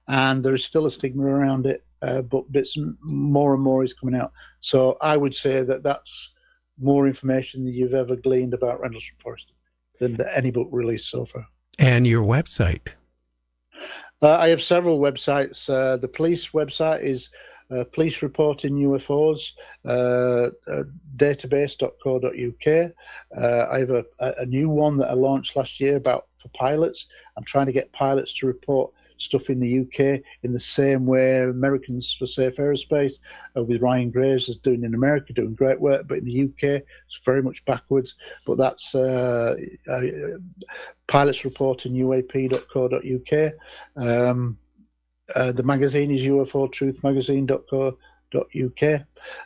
and there is still a stigma around it, but bits more and more is coming out. So I would say that that's more information than you've ever gleaned about Rendlesham Forest than any book released so far. And your website? I have several websites. The police website is Police Reporting UFOs, database.co.uk. I have a new one that I launched last year for pilots. I'm trying to get pilots to report stuff in the UK in the same way Americans for Safe Aerospace with Ryan Graves is doing in America, doing great work, but in the UK it's very much backwards. But that's Pilots Report in uap.co.uk. The magazine is UFOtruthmagazine.co.uk,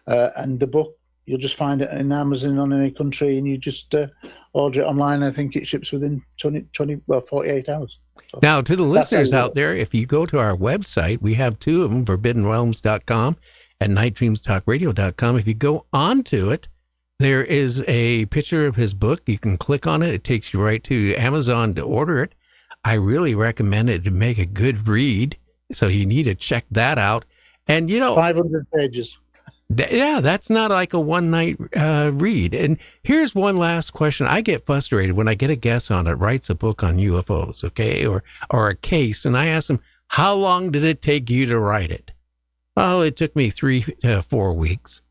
and the book you'll just find it in Amazon on any country, and you just order it online. I think it ships within 48 hours. So now, to the listeners out there, if you go to our website, we have two of them, forbiddenrealms.com and nightdreamstalkradio.com. If you go onto it, there is a picture of his book. You can click on it. It takes you right to Amazon to order it. I really recommend it to make a good read. So you need to check that out. And, 500 pages. Yeah, that's not like a one-night read. And here's one last question. I get frustrated when I get a guest on that writes a book on UFOs, okay, or a case, and I ask them, how long did it take you to write it? Oh, it took me 3 to 4 weeks.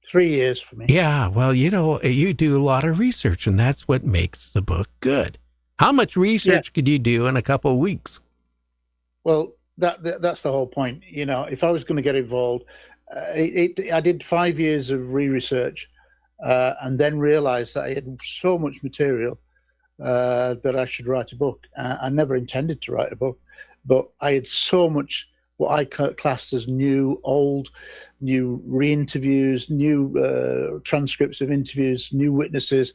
3 years for me. Yeah, well, you do a lot of research, and that's what makes the book good. How much research could you do in a couple of weeks? Well, that's the whole point. If I was going to get involved, I did 5 years of research and then realized that I had so much material that I should write a book. I never intended to write a book, but I had so much what I classed as new re-interviews, new transcripts of interviews, new witnesses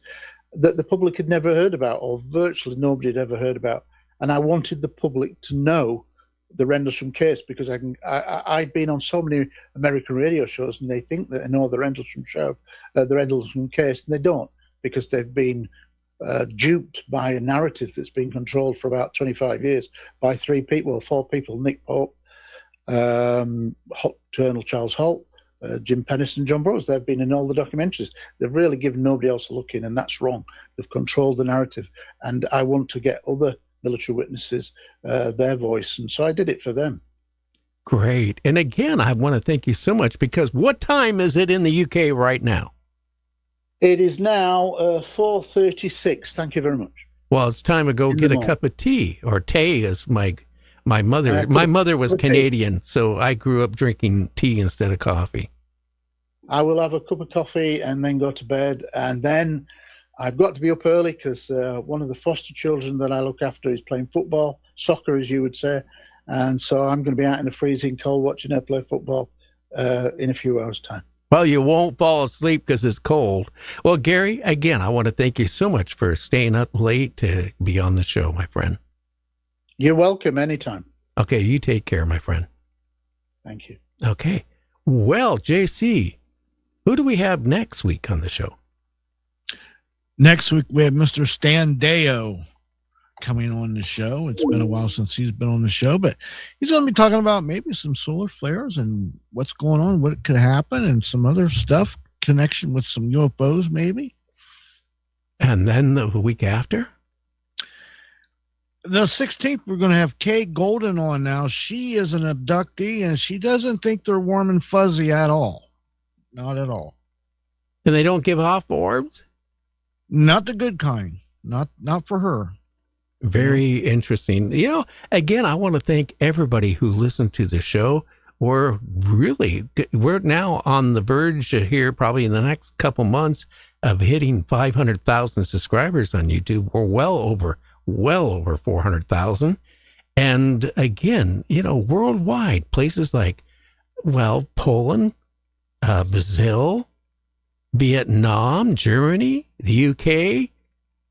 that the public had never heard about, or virtually nobody had ever heard about. And I wanted the public to know the Rendlesham case, because I've been on so many American radio shows, and they think that they know the Rendlesham case, and they don't, because they've been duped by a narrative that's been controlled for about 25 years by 4 people: Nick Pope, Colonel Charles Holt, Jim Pennis, and John Burroughs. They've been in all the documentaries. They've really given nobody else a look in, and that's wrong. They've controlled the narrative, and I want to get other military witnesses their voice, and so I did it for them. Great. And again, I want to thank you so much, because what time is it in the UK right now? It is now 4:36. Thank you very much. Well, it's time to go get a cup of tea, or tea, as my mother. My mother was Canadian, so I grew up drinking tea instead of coffee. I will have a cup of coffee and then go to bed, and then I've got to be up early because one of the foster children that I look after is playing football, soccer, as you would say. And so I'm going to be out in the freezing cold watching her play football in a few hours' time. Well, you won't fall asleep because it's cold. Well, Gary, again, I want to thank you so much for staying up late to be on the show, my friend. You're welcome anytime. Okay, you take care, my friend. Thank you. Okay. Well, JC, who do we have next week on the show? Next week, we have Mr. Stan Deo coming on the show. It's been a while since he's been on the show, but he's going to be talking about maybe some solar flares and what's going on, what could happen, and some other stuff, connection with some UFOs maybe. And then the week after? The 16th, we're going to have Kay Golden on now. She is an abductee, and she doesn't think they're warm and fuzzy at all. Not at all. And they don't give off orbs? Not the good kind. Not for her. Very interesting. Again, I want to thank everybody who listened to the show. We're now on the verge here, probably in the next couple months, of hitting 500,000 subscribers on YouTube. We're well over 400,000. And again, worldwide, places like, Poland, Brazil, Vietnam, Germany, the UK,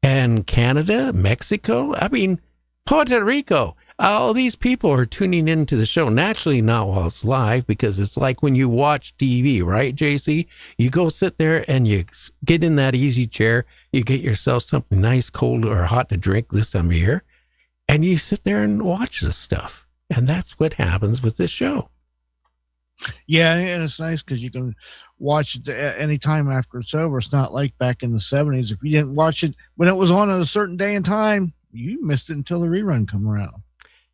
and Canada, Mexico. I mean, Puerto Rico. All these people are tuning into the show. Naturally, not while it's live, because it's like when you watch TV, right, JC? You go sit there and you get in that easy chair. You get yourself something nice, cold or hot to drink this time of year, and you sit there and watch this stuff. And that's what happens with this show. Yeah, and it's nice because you can watch it any time after it's over. It's not like back in the 70s. If you didn't watch it when it was on at a certain day and time, you missed it until the rerun come around.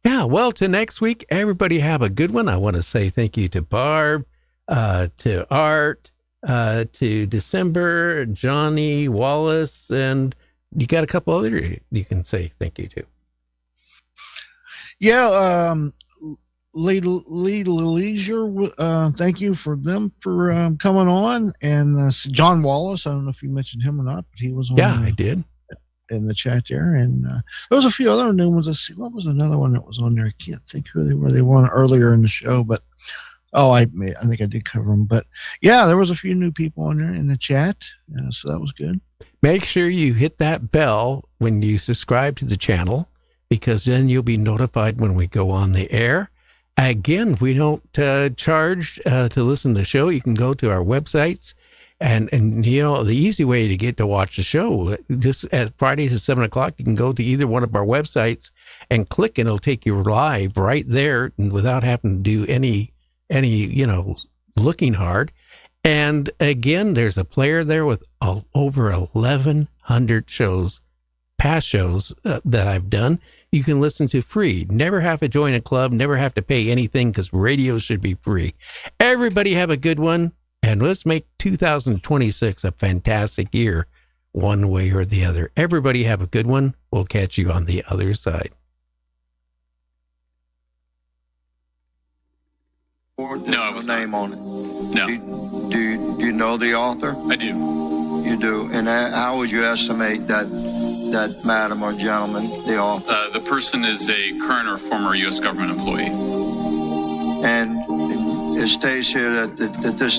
Yeah, well, to next week, everybody have a good one. I want to say thank you to Barb, to Art, to December, Johnny, Wallace, and you got a couple other you can say thank you to. Yeah, Leisure, thank you for them for coming on. And John Wallace, I don't know if you mentioned him or not, but he was on. Yeah, I did. In the chat there. And there was a few other new ones. Let's see, what was another one that was on there? I can't think who they were. They were on earlier in the show, but I think I did cover them. But yeah, there was a few new people on there in the chat, so that was good. Make sure you hit that bell when you subscribe to the channel, because then you'll be notified when we go on the air. Again, we don't charge to listen to the show. You can go to our websites, and you know, the easy way to get to watch the show, just at Fridays at 7:00, you can go to either one of our websites and click, and it'll take you live right there, and without having to do any looking hard. And again, there's a player there with over 1,100 shows, past shows that I've done. You can listen to free. Never have to join a club, never have to pay anything, because radio should be free. Everybody have a good one, and let's make 2026 a fantastic year, one way or the other. Everybody have a good one. We'll catch you on the other side. No, I was name not. on it. No, Do you know the author? I do. You do. And how would you estimate that madam or gentleman, the author? The person is a current or former U.S. government employee. And it states here that this